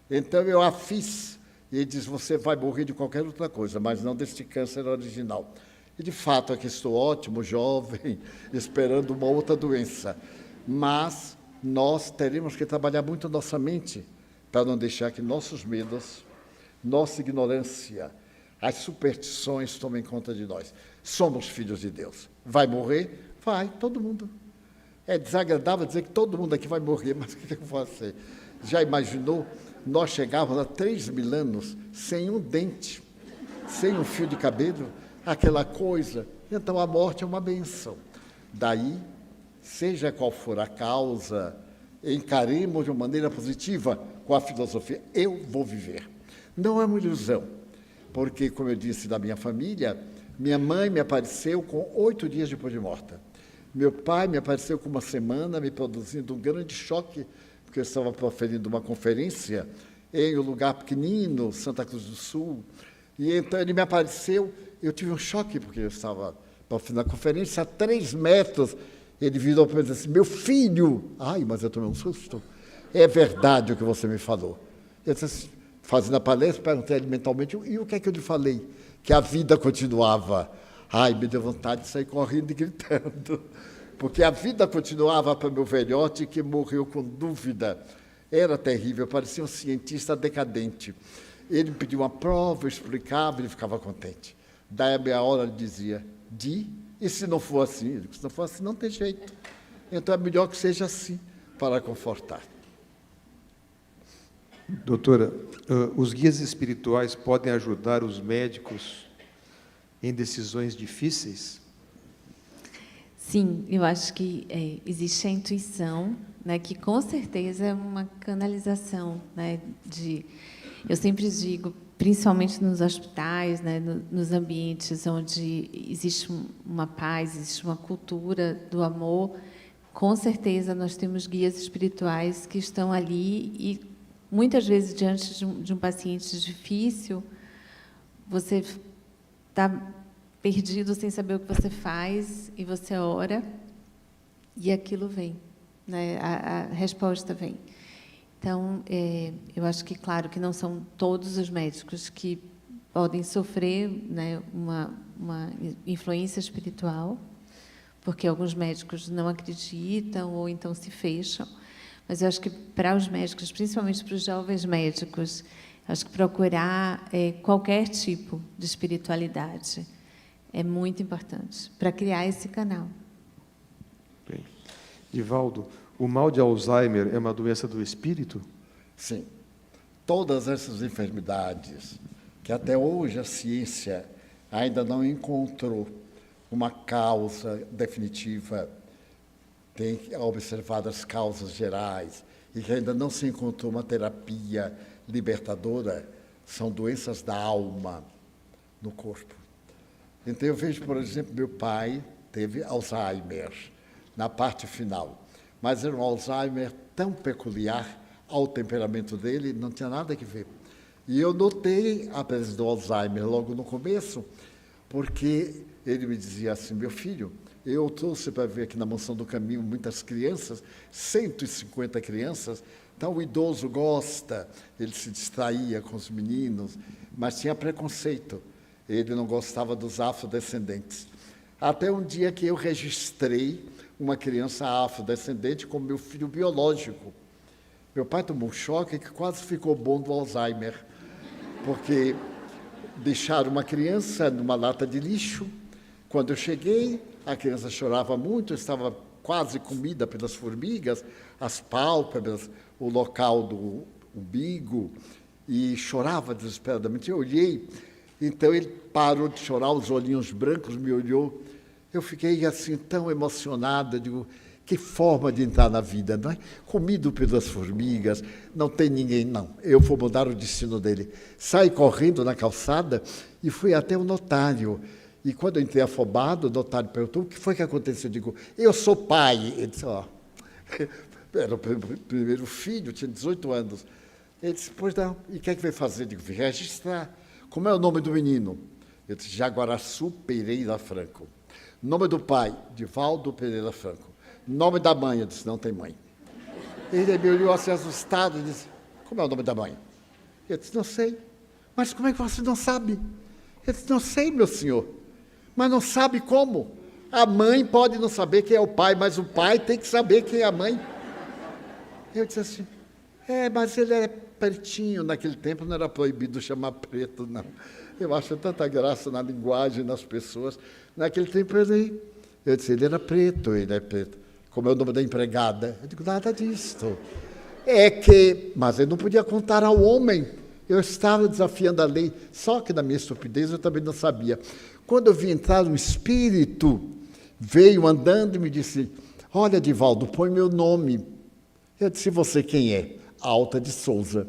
Então, eu a fiz. E ele disse, você vai morrer de qualquer outra coisa, mas não deste câncer original. E, de fato, aqui estou ótimo, jovem, esperando uma outra doença. Mas nós teremos que trabalhar muito a nossa mente para não deixar que nossos medos, nossa ignorância, as superstições tomem conta de nós. Somos filhos de Deus. Vai morrer? Vai, todo mundo. É desagradável dizer que todo mundo aqui vai morrer, mas o que eu vou fazer? Já imaginou? Nós chegávamos a 3.000 anos sem um dente, sem um fio de cabelo, aquela coisa. Então, a morte é uma benção. Daí, seja qual for a causa, encaremos de uma maneira positiva com a filosofia. Eu vou viver. Não é uma ilusão, porque, como eu disse da minha família, minha mãe me apareceu com 8 dias depois de morta. Meu pai me apareceu com 1 semana, me produzindo um grande choque, porque eu estava proferindo uma conferência em um lugar pequenino, Santa Cruz do Sul. E então ele me apareceu, eu tive um choque, porque eu estava proferindo a conferência a 3 metros. Ele virou para mim e disse assim, meu filho! Ai, mas eu tomei um susto. É verdade o que você me falou. Eu disse assim, fazendo a palestra, perguntei ele mentalmente, e o que é que eu lhe falei? Que a vida continuava. Ai, me deu vontade de sair correndo e gritando, porque a vida continuava para meu velhote, que morreu com dúvida. Era terrível, parecia um cientista decadente. Ele me pediu uma prova, eu explicava, ele ficava contente. Daí a meia hora ele dizia, e se não for assim? Eu digo, se não for assim, não tem jeito. Então é melhor que seja assim, para confortar. Doutora, os guias espirituais podem ajudar os médicos em decisões difíceis? Sim, eu acho que existe a intuição, né, que com certeza é uma canalização, né, eu sempre digo, principalmente nos hospitais, né, nos ambientes onde existe uma paz, existe uma cultura do amor, com certeza nós temos guias espirituais que estão ali e muitas vezes diante de um paciente difícil, você está perdido sem saber o que você faz, e você ora, e aquilo vem, né? A resposta vem. Então, eu acho que, claro, que não são todos os médicos que podem sofrer, né, uma influência espiritual, porque alguns médicos não acreditam ou então se fecham. Mas eu acho que para os médicos, principalmente para os jovens médicos, acho que procurar qualquer tipo de espiritualidade é muito importante para criar esse canal. Bem. Divaldo, o mal de Alzheimer é uma doença do espírito? Sim. Todas essas enfermidades que até hoje a ciência ainda não encontrou uma causa definitiva, tem observado as causas gerais e que ainda não se encontrou uma terapia libertadora, são doenças da alma no corpo. Então, eu vejo, por exemplo, meu pai teve Alzheimer na parte final, mas era um Alzheimer tão peculiar ao temperamento dele, não tinha nada que ver. E eu notei a presença do Alzheimer logo no começo, porque ele me dizia assim: meu filho, eu trouxe para ver aqui na Mansão do Caminho muitas crianças, 150 crianças, então o idoso gosta, ele se distraía com os meninos, mas tinha preconceito, ele não gostava dos afrodescendentes. Até um dia que eu registrei uma criança afrodescendente como meu filho biológico. Meu pai tomou um choque que quase ficou bom do Alzheimer, porque deixaram uma criança numa lata de lixo. Quando eu cheguei, a criança chorava muito, estava quase comida pelas formigas, as pálpebras, o local do umbigo, e chorava desesperadamente. Eu olhei, então ele parou de chorar, os olhinhos brancos, me olhou. Eu fiquei assim tão emocionado, digo, que forma de entrar na vida, não é? Comido pelas formigas, não tem ninguém, não. Eu vou mudar o destino dele. Saí correndo na calçada e fui até o notário. E quando eu entrei afobado, o notário perguntou: o que foi que aconteceu? Eu digo: eu sou pai. Ele disse: ó, era o primeiro filho, tinha 18 anos. Ele disse: pois não, e o que é que vai fazer? Eu digo: vim registrar. Como é o nome do menino? Eu disse: Jaguaraçu Pereira Franco. Nome do pai: Divaldo Pereira Franco. Nome da mãe? Eu disse: não tem mãe. Ele me olhou assim assustado e disse: como é o nome da mãe? Eu disse: não sei. Mas como é que você não sabe? Eu disse: não sei, meu senhor. Mas não sabe como? A mãe pode não saber quem é o pai, mas o pai tem que saber quem é a mãe. Eu disse assim: mas ele era pretinho, naquele tempo não era proibido chamar preto, não. Eu acho tanta graça na linguagem, nas pessoas. Naquele tempo eu disse: ele era preto, ele é preto. Como é o nome da empregada? Eu digo: nada disso. Mas ele não podia contar ao homem. Eu estava desafiando a lei, só que na minha estupidez eu também não sabia. Quando eu vi entrar um espírito, veio andando e me disse: olha, Divaldo, põe meu nome. Eu disse: você quem é? Alta de Souza.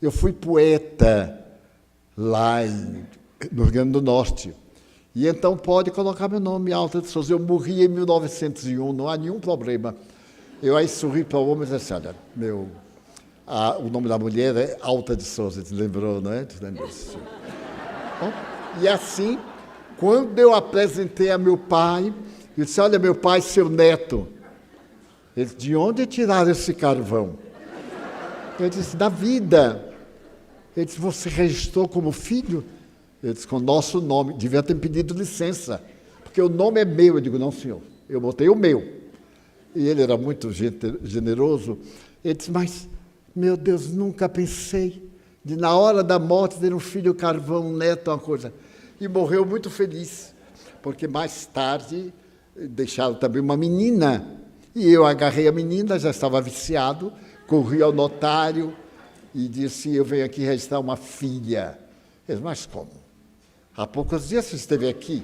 Eu fui poeta lá no Rio Grande do Norte. E então pode colocar meu nome, Alta de Souza. Eu morri em 1901, não há nenhum problema. Eu aí sorri para o homem e disse: olha, o nome da mulher é Alta de Souza. Você lembrou, não é? Bom, e assim, quando eu apresentei a meu pai, eu disse: olha, meu pai, seu neto. Ele disse: de onde tiraram esse carvão? Eu disse: da vida. Ele disse: você registrou como filho? Eu disse: com o nosso nome. Devia ter pedido licença, porque o nome é meu. Eu digo: não, senhor, eu botei o meu. E ele era muito generoso. Ele disse: mas, meu Deus, nunca pensei de, na hora da morte, ter um filho carvão, um neto, uma coisa. E morreu muito feliz, porque mais tarde deixaram também uma menina. E eu agarrei a menina, já estava viciado, corri ao notário e disse: eu venho aqui registrar uma filha. Ele disse: mas como? Há poucos dias você esteve aqui.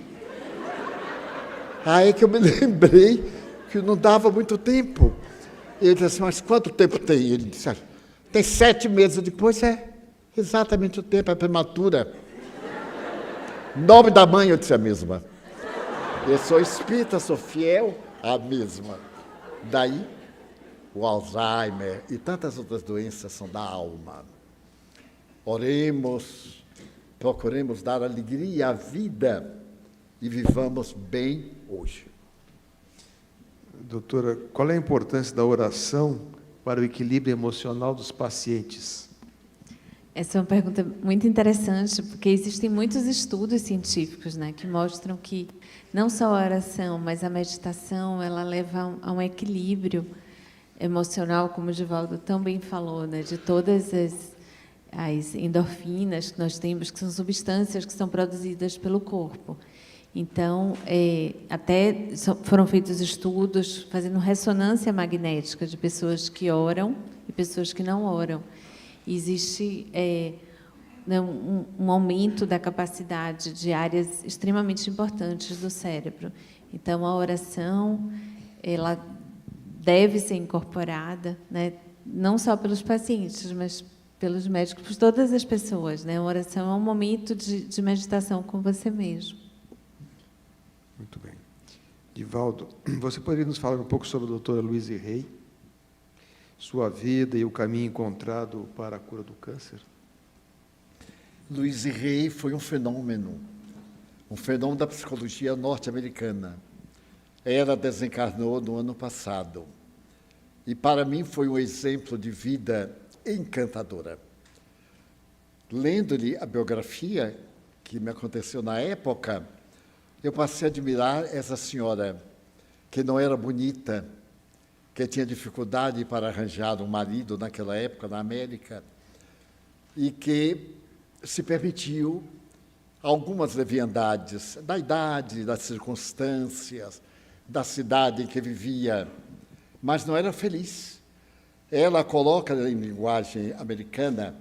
Aí que eu me lembrei que não dava muito tempo. Ele disse assim: mas quanto tempo tem? Ele disse: tem 7 meses. Eu disse: pois é, exatamente o tempo, é prematura. Nome da mãe, eu disse: a mesma. Eu sou espírita, sou fiel à mesma. Daí, o Alzheimer e tantas outras doenças são da alma. Oremos, procuremos dar alegria à vida e vivamos bem hoje. Doutora, qual é a importância da oração para o equilíbrio emocional dos pacientes? Essa é uma pergunta muito interessante, porque existem muitos estudos científicos, né, que mostram que não só a oração, mas a meditação, ela leva a um equilíbrio emocional, como o Divaldo também falou, né, de todas as endorfinas que nós temos, que são substâncias que são produzidas pelo corpo. Então, até foram feitos estudos fazendo ressonância magnética de pessoas que oram e pessoas que não oram. Existe um aumento da capacidade de áreas extremamente importantes do cérebro. Então, a oração, ela deve ser incorporada, né, não só pelos pacientes, mas pelos médicos, por todas as pessoas, né? A oração é um momento de meditação com você mesmo. Muito bem. Divaldo, você poderia nos falar um pouco sobre a doutora Louise Hay, sua vida e o caminho encontrado para a cura do câncer? Louise Hay foi um fenômeno da psicologia norte-americana. Ela desencarnou no ano passado. E, para mim, foi um exemplo de vida encantadora. Lendo-lhe a biografia, que me aconteceu na época, eu passei a admirar essa senhora, que não era bonita, que tinha dificuldade para arranjar um marido naquela época, na América, e que se permitiu algumas leviandades da idade, das circunstâncias, da cidade em que vivia, mas não era feliz. Ela coloca em linguagem americana,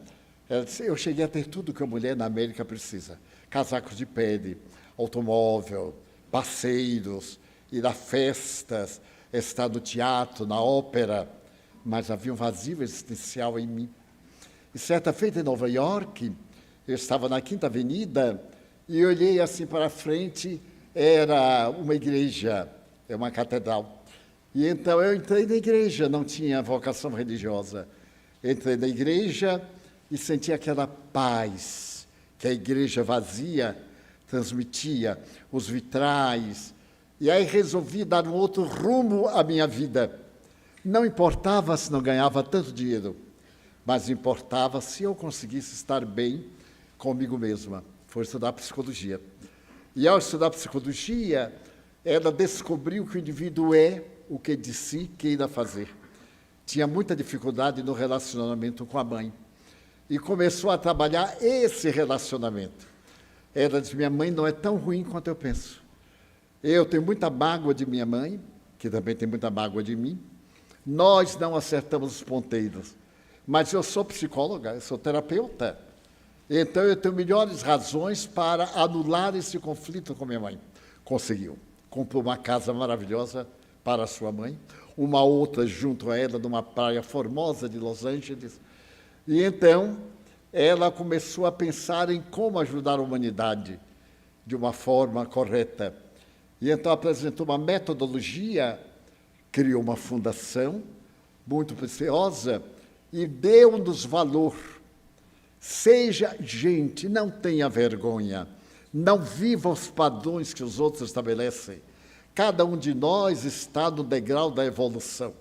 ela diz, eu cheguei a ter tudo que a mulher na América precisa, casacos de pele, automóvel, parceiros, ir a festas, estar no teatro, na ópera, mas havia um vazio existencial em mim. E certa feita em Nova York, eu estava na Quinta Avenida e olhei assim para frente, era uma igreja, uma catedral. E então eu entrei na igreja, não tinha vocação religiosa. Entrei na igreja e senti aquela paz que a igreja vazia transmitia, os vitrais. E aí resolvi dar um outro rumo à minha vida. Não importava se não ganhava tanto dinheiro, mas importava se eu conseguisse estar bem comigo mesma. Foi estudar psicologia. E ao estudar psicologia, ela descobriu que o indivíduo é o que de si queira fazer. Tinha muita dificuldade no relacionamento com a mãe. E começou a trabalhar esse relacionamento. Ela disse, minha mãe não é tão ruim quanto eu penso. Eu tenho muita mágoa de minha mãe, que também tem muita mágoa de mim. Nós não acertamos os ponteiros. Mas eu sou psicóloga, eu sou terapeuta. Então eu tenho melhores razões para anular esse conflito com minha mãe. Conseguiu. Comprou uma casa maravilhosa para a sua mãe, uma outra junto a ela, numa praia formosa de Los Angeles. E então ela começou a pensar em como ajudar a humanidade de uma forma correta. E então apresentou uma metodologia, criou uma fundação muito preciosa e deu-nos valor. Seja gente, não tenha vergonha, não viva os padrões que os outros estabelecem. Cada um de nós está no degrau da evolução.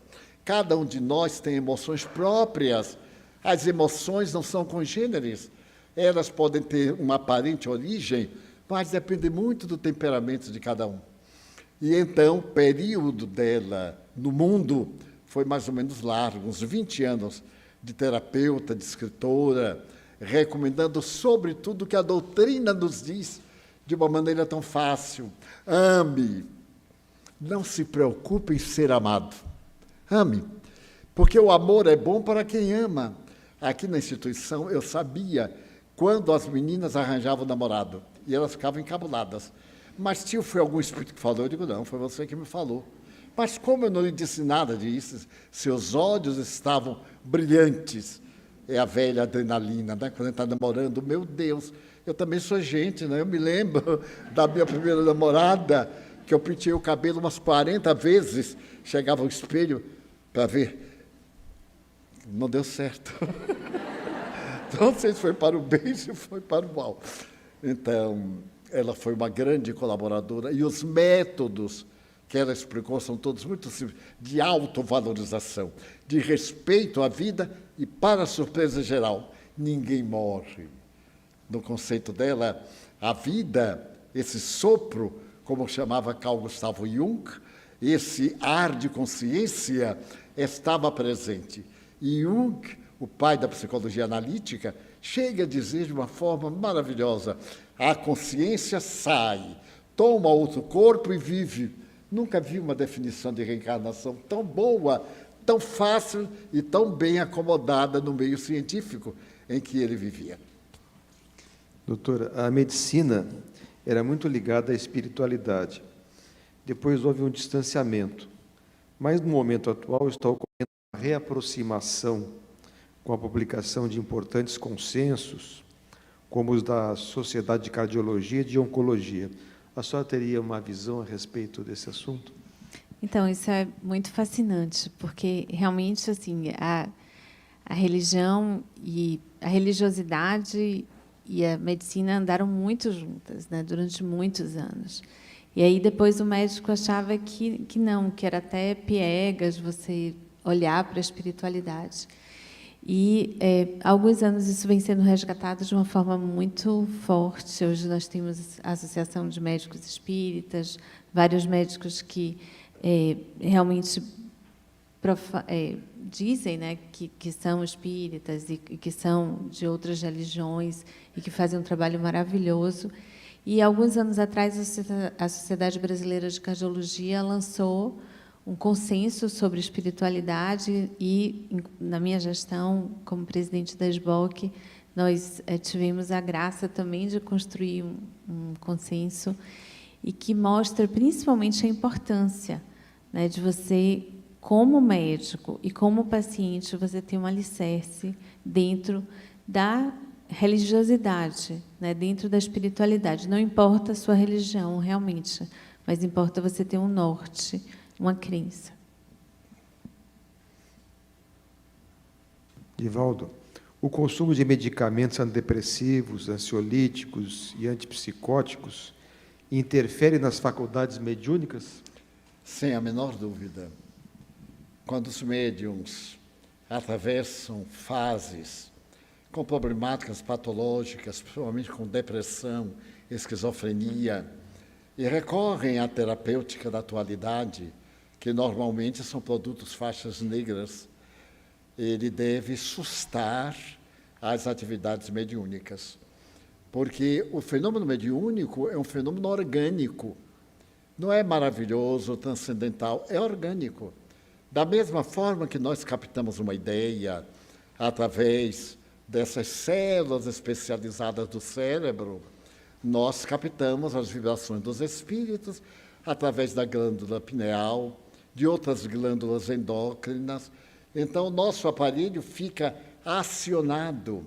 Cada um de nós tem emoções próprias. As emoções não são congêneres. Elas podem ter uma aparente origem, mas depende muito do temperamento de cada um. E então, o período dela no mundo foi mais ou menos largo, uns 20 anos de terapeuta, de escritora, recomendando sobretudo o que a doutrina nos diz de uma maneira tão fácil. Ame. Não se preocupe em ser amado. Ame, porque o amor é bom para quem ama. Aqui na instituição, eu sabia quando as meninas arranjavam namorado, e elas ficavam encabuladas. Mas, tio, foi algum espírito que falou? Eu digo, não, foi você que me falou. Mas como eu não lhe disse nada disso, seus olhos estavam brilhantes. É a velha adrenalina, né? Quando a gente está namorando, meu Deus, eu também sou gente, né? Eu me lembro da minha primeira namorada, que eu penteei o cabelo umas 40 vezes, chegava ao espelho para ver. Não deu certo. Não sei se foi para o bem, se foi para o mal. Então, ela foi uma grande colaboradora, e os métodos que ela explicou são todos muito simples, de autovalorização, de respeito à vida e, para a surpresa geral, ninguém morre. No conceito dela, a vida, esse sopro, como chamava Carl Gustav Jung, esse ar de consciência estava presente. E Jung, o pai da psicologia analítica, chega a dizer de uma forma maravilhosa: a consciência sai, toma outro corpo e vive. Nunca vi uma definição de reencarnação tão boa, tão fácil e tão bem acomodada no meio científico em que ele vivia. Doutora, a medicina era muito ligada à espiritualidade. Depois houve um distanciamento. Mas, no momento atual, está ocorrendo uma reaproximação com a publicação de importantes consensos, como os da Sociedade de Cardiologia e de Oncologia. A senhora teria uma visão a respeito desse assunto? Então, isso é muito fascinante, porque, realmente, assim, a religião e a religiosidade e a medicina andaram muito juntas, né, durante muitos anos. E aí, depois, o médico achava que não, que era até piegas você olhar para a espiritualidade. E, há alguns anos, isso vem sendo resgatado de uma forma muito forte. Hoje, nós temos a Associação de Médicos Espíritas, vários médicos que realmente dizem, né, que são espíritas e que são de outras religiões e que fazem um trabalho maravilhoso. E, alguns anos atrás, a Sociedade Brasileira de Cardiologia lançou um consenso sobre espiritualidade e, na minha gestão, como presidente da SBOC, nós tivemos a graça também de construir um consenso e que mostra, principalmente, a importância, né, de você, como médico e como paciente, você ter um alicerce dentro da religiosidade, né, dentro da espiritualidade. Não importa a sua religião, realmente, mas importa você ter um norte, uma crença. Divaldo, o consumo de medicamentos antidepressivos, ansiolíticos e antipsicóticos interfere nas faculdades mediúnicas? Sem a menor dúvida. Quando os médiums atravessam fases com problemáticas patológicas, principalmente com depressão, esquizofrenia, e recorrem à terapêutica da atualidade, que normalmente são produtos faixas negras, ele deve sustar as atividades mediúnicas. Porque o fenômeno mediúnico é um fenômeno orgânico. Não é maravilhoso, transcendental, é orgânico. Da mesma forma que nós captamos uma ideia através dessas células especializadas do cérebro, nós captamos as vibrações dos espíritos através da glândula pineal, de outras glândulas endócrinas. Então, o nosso aparelho fica acionado.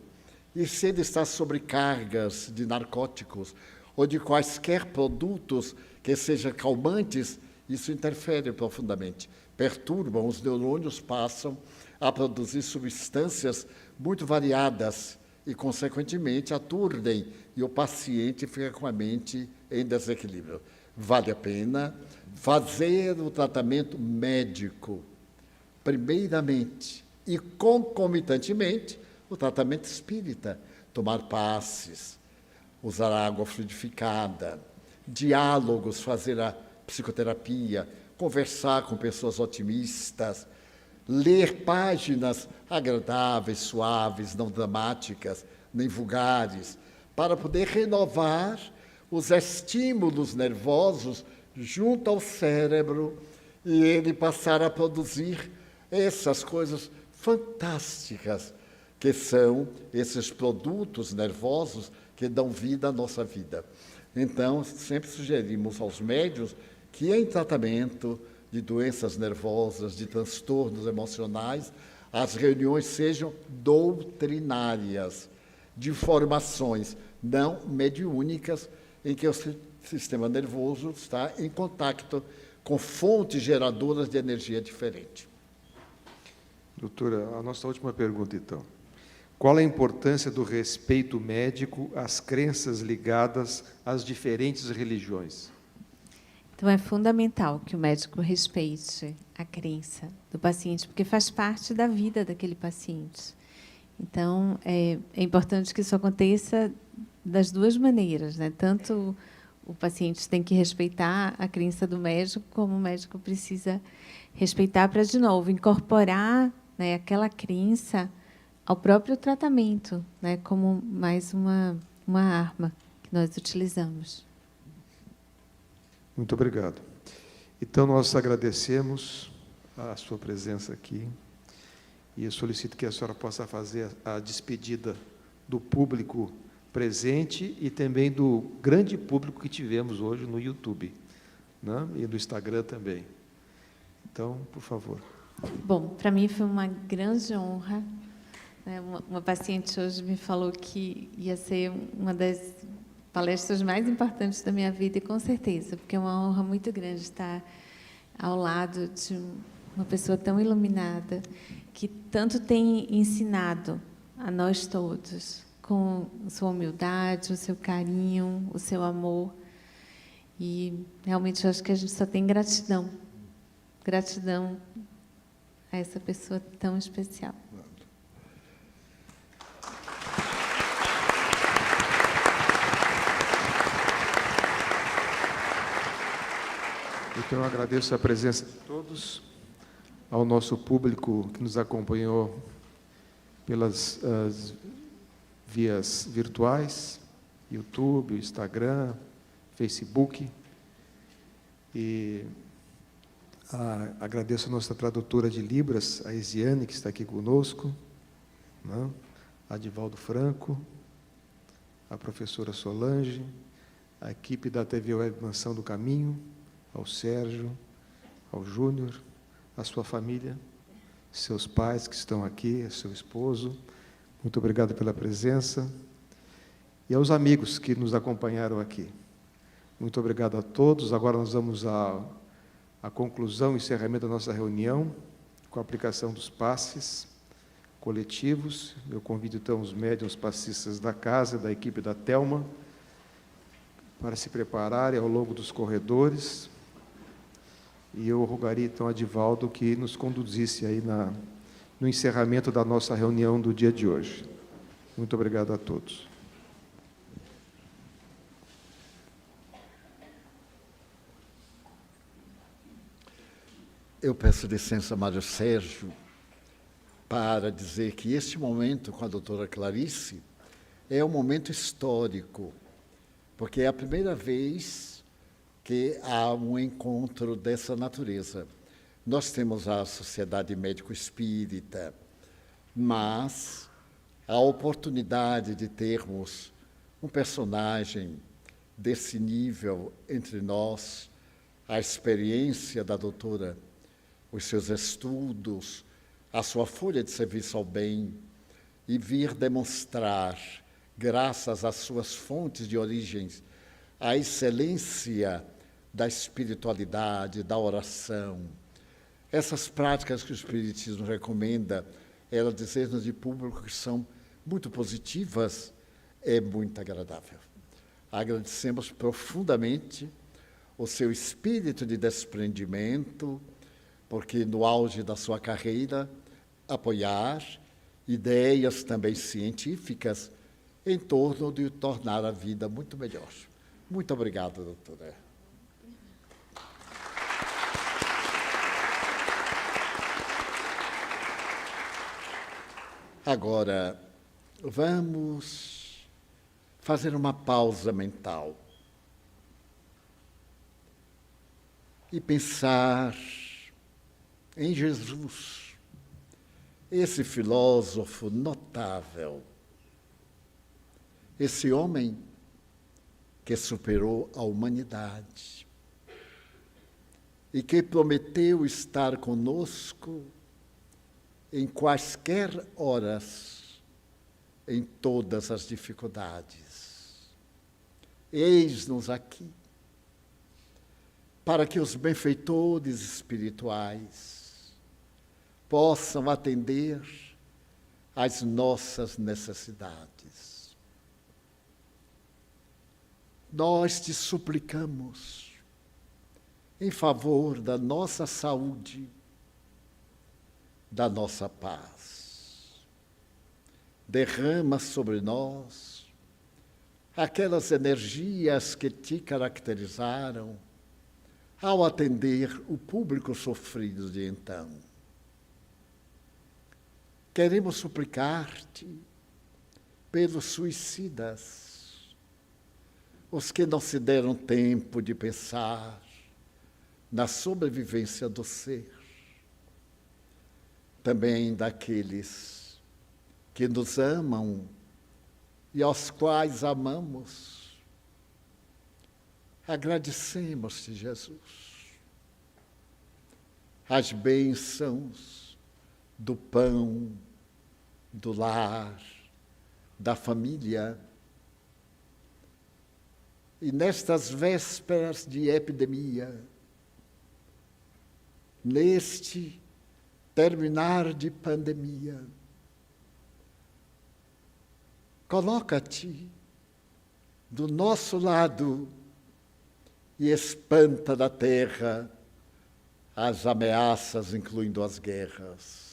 E se ele está sobre cargas de narcóticos ou de quaisquer produtos que sejam calmantes, isso interfere profundamente. Perturbam, os neurônios passam a produzir substâncias muito variadas e, consequentemente, aturdem e o paciente fica com a mente em desequilíbrio. Vale a pena fazer o tratamento médico, primeiramente, e concomitantemente, o tratamento espírita. Tomar passes, usar água fluidificada, diálogos, fazer a psicoterapia, conversar com pessoas otimistas, ler páginas agradáveis, suaves, não dramáticas, nem vulgares, para poder renovar os estímulos nervosos junto ao cérebro e ele passar a produzir essas coisas fantásticas que são esses produtos nervosos que dão vida à nossa vida. Então, sempre sugerimos aos médiuns que, em tratamento de doenças nervosas, de transtornos emocionais, as reuniões sejam doutrinárias, de formações, não mediúnicas, em que o sistema nervoso está em contato com fontes geradoras de energia diferente. Doutora, a nossa última pergunta, então. qual a importância do respeito médico às crenças ligadas às diferentes religiões? Então, é fundamental que o médico respeite a crença do paciente, porque faz parte da vida daquele paciente. Então, é importante que isso aconteça das duas maneiras, né? Tanto o paciente tem que respeitar a crença do médico, como o médico precisa respeitar para, de novo, incorporar, né, aquela crença ao próprio tratamento, né, como mais uma arma que nós utilizamos. Muito obrigado. Então, nós agradecemos a sua presença aqui e eu solicito que a senhora possa fazer a despedida do público presente e também do grande público que tivemos hoje no YouTube, né? E no Instagram também. Então, por favor. Bom, para mim foi uma grande honra. Uma paciente hoje me falou que ia ser uma das palestras mais importantes da minha vida, e com certeza, porque é uma honra muito grande estar ao lado de uma pessoa tão iluminada, que tanto tem ensinado a nós todos, com a sua humildade, o seu carinho, o seu amor. E realmente eu acho que a gente só tem gratidão. Gratidão a essa pessoa tão especial. Então, eu agradeço a presença de todos, ao nosso público que nos acompanhou pelas vias virtuais, YouTube, Instagram, Facebook. E agradeço a nossa tradutora de Libras, a Isiane, que está aqui conosco, né? A Divaldo Franco, a professora Solange, a equipe da TV Web Mansão do Caminho, ao Sérgio, ao Júnior, a sua família, seus pais que estão aqui, seu esposo. Muito obrigado pela presença. E aos amigos que nos acompanharam aqui. Muito obrigado a todos. Agora nós vamos à conclusão e encerramento da nossa reunião, com a aplicação dos passes coletivos. Eu convido, então, os médiuns passistas da casa, da equipe da Telma, para se prepararem ao longo dos corredores. E eu rogaria, então, a Divaldo que nos conduzisse aí no encerramento da nossa reunião do dia de hoje. Muito obrigado a todos. Eu peço licença, Mário Sérgio, para dizer que este momento com a doutora Clarice é um momento histórico, porque é a primeira vez que há um encontro dessa natureza. Nós temos a Sociedade Médico Espírita, mas a oportunidade de termos um personagem desse nível entre nós, a experiência da doutora, os seus estudos, a sua folha de serviço ao bem, e vir demonstrar, graças às suas fontes de origens, a excelência da espiritualidade, da oração. Essas práticas que o Espiritismo recomenda, ela dizer-nos de público que são muito positivas, é muito agradável. Agradecemos profundamente o seu espírito de desprendimento, porque no auge da sua carreira, apoiar ideias também científicas em torno de tornar a vida muito melhor. Muito obrigado, doutora. Agora, vamos fazer uma pausa mental e pensar em Jesus, esse filósofo notável, esse homem que superou a humanidade e que prometeu estar conosco em quaisquer horas, em todas as dificuldades. Eis-nos aqui, para que os benfeitores espirituais possam atender às nossas necessidades. Nós te suplicamos em favor da nossa saúde, da nossa paz. Derrama sobre nós aquelas energias que te caracterizaram ao atender o público sofrido de então. Queremos suplicar-te pelos suicidas, os que não se deram tempo de pensar na sobrevivência do ser, também daqueles que nos amam e aos quais amamos. Agradecemos-te, Jesus, as bênçãos do pão, do lar, da família. E nestas vésperas de epidemia, neste terminar de pandemia, coloca-te do nosso lado e espanta da terra as ameaças, incluindo as guerras,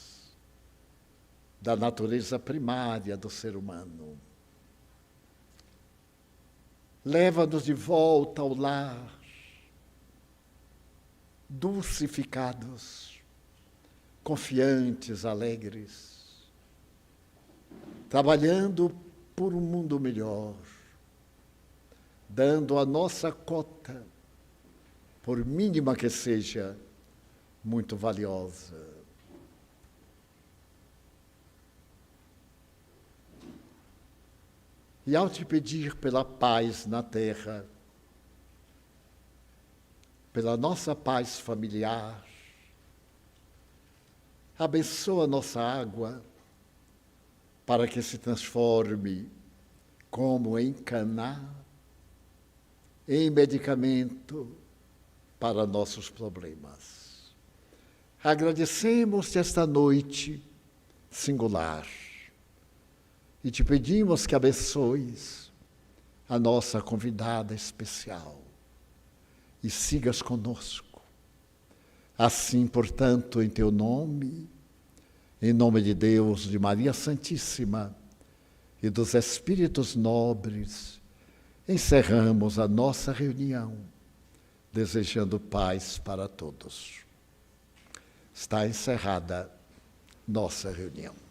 da natureza primária do ser humano. Leva-nos de volta ao lar, dulcificados, confiantes, alegres, trabalhando por um mundo melhor, dando a nossa cota, por mínima que seja, muito valiosa. E ao te pedir pela paz na terra, pela nossa paz familiar, abençoa nossa água para que se transforme, como em Caná, em medicamento para nossos problemas. Agradecemos-te esta noite singular e te pedimos que abençoes a nossa convidada especial e sigas conosco. Assim, portanto, em teu nome, em nome de Deus, de Maria Santíssima e dos Espíritos nobres, encerramos a nossa reunião, desejando paz para todos. Está encerrada nossa reunião.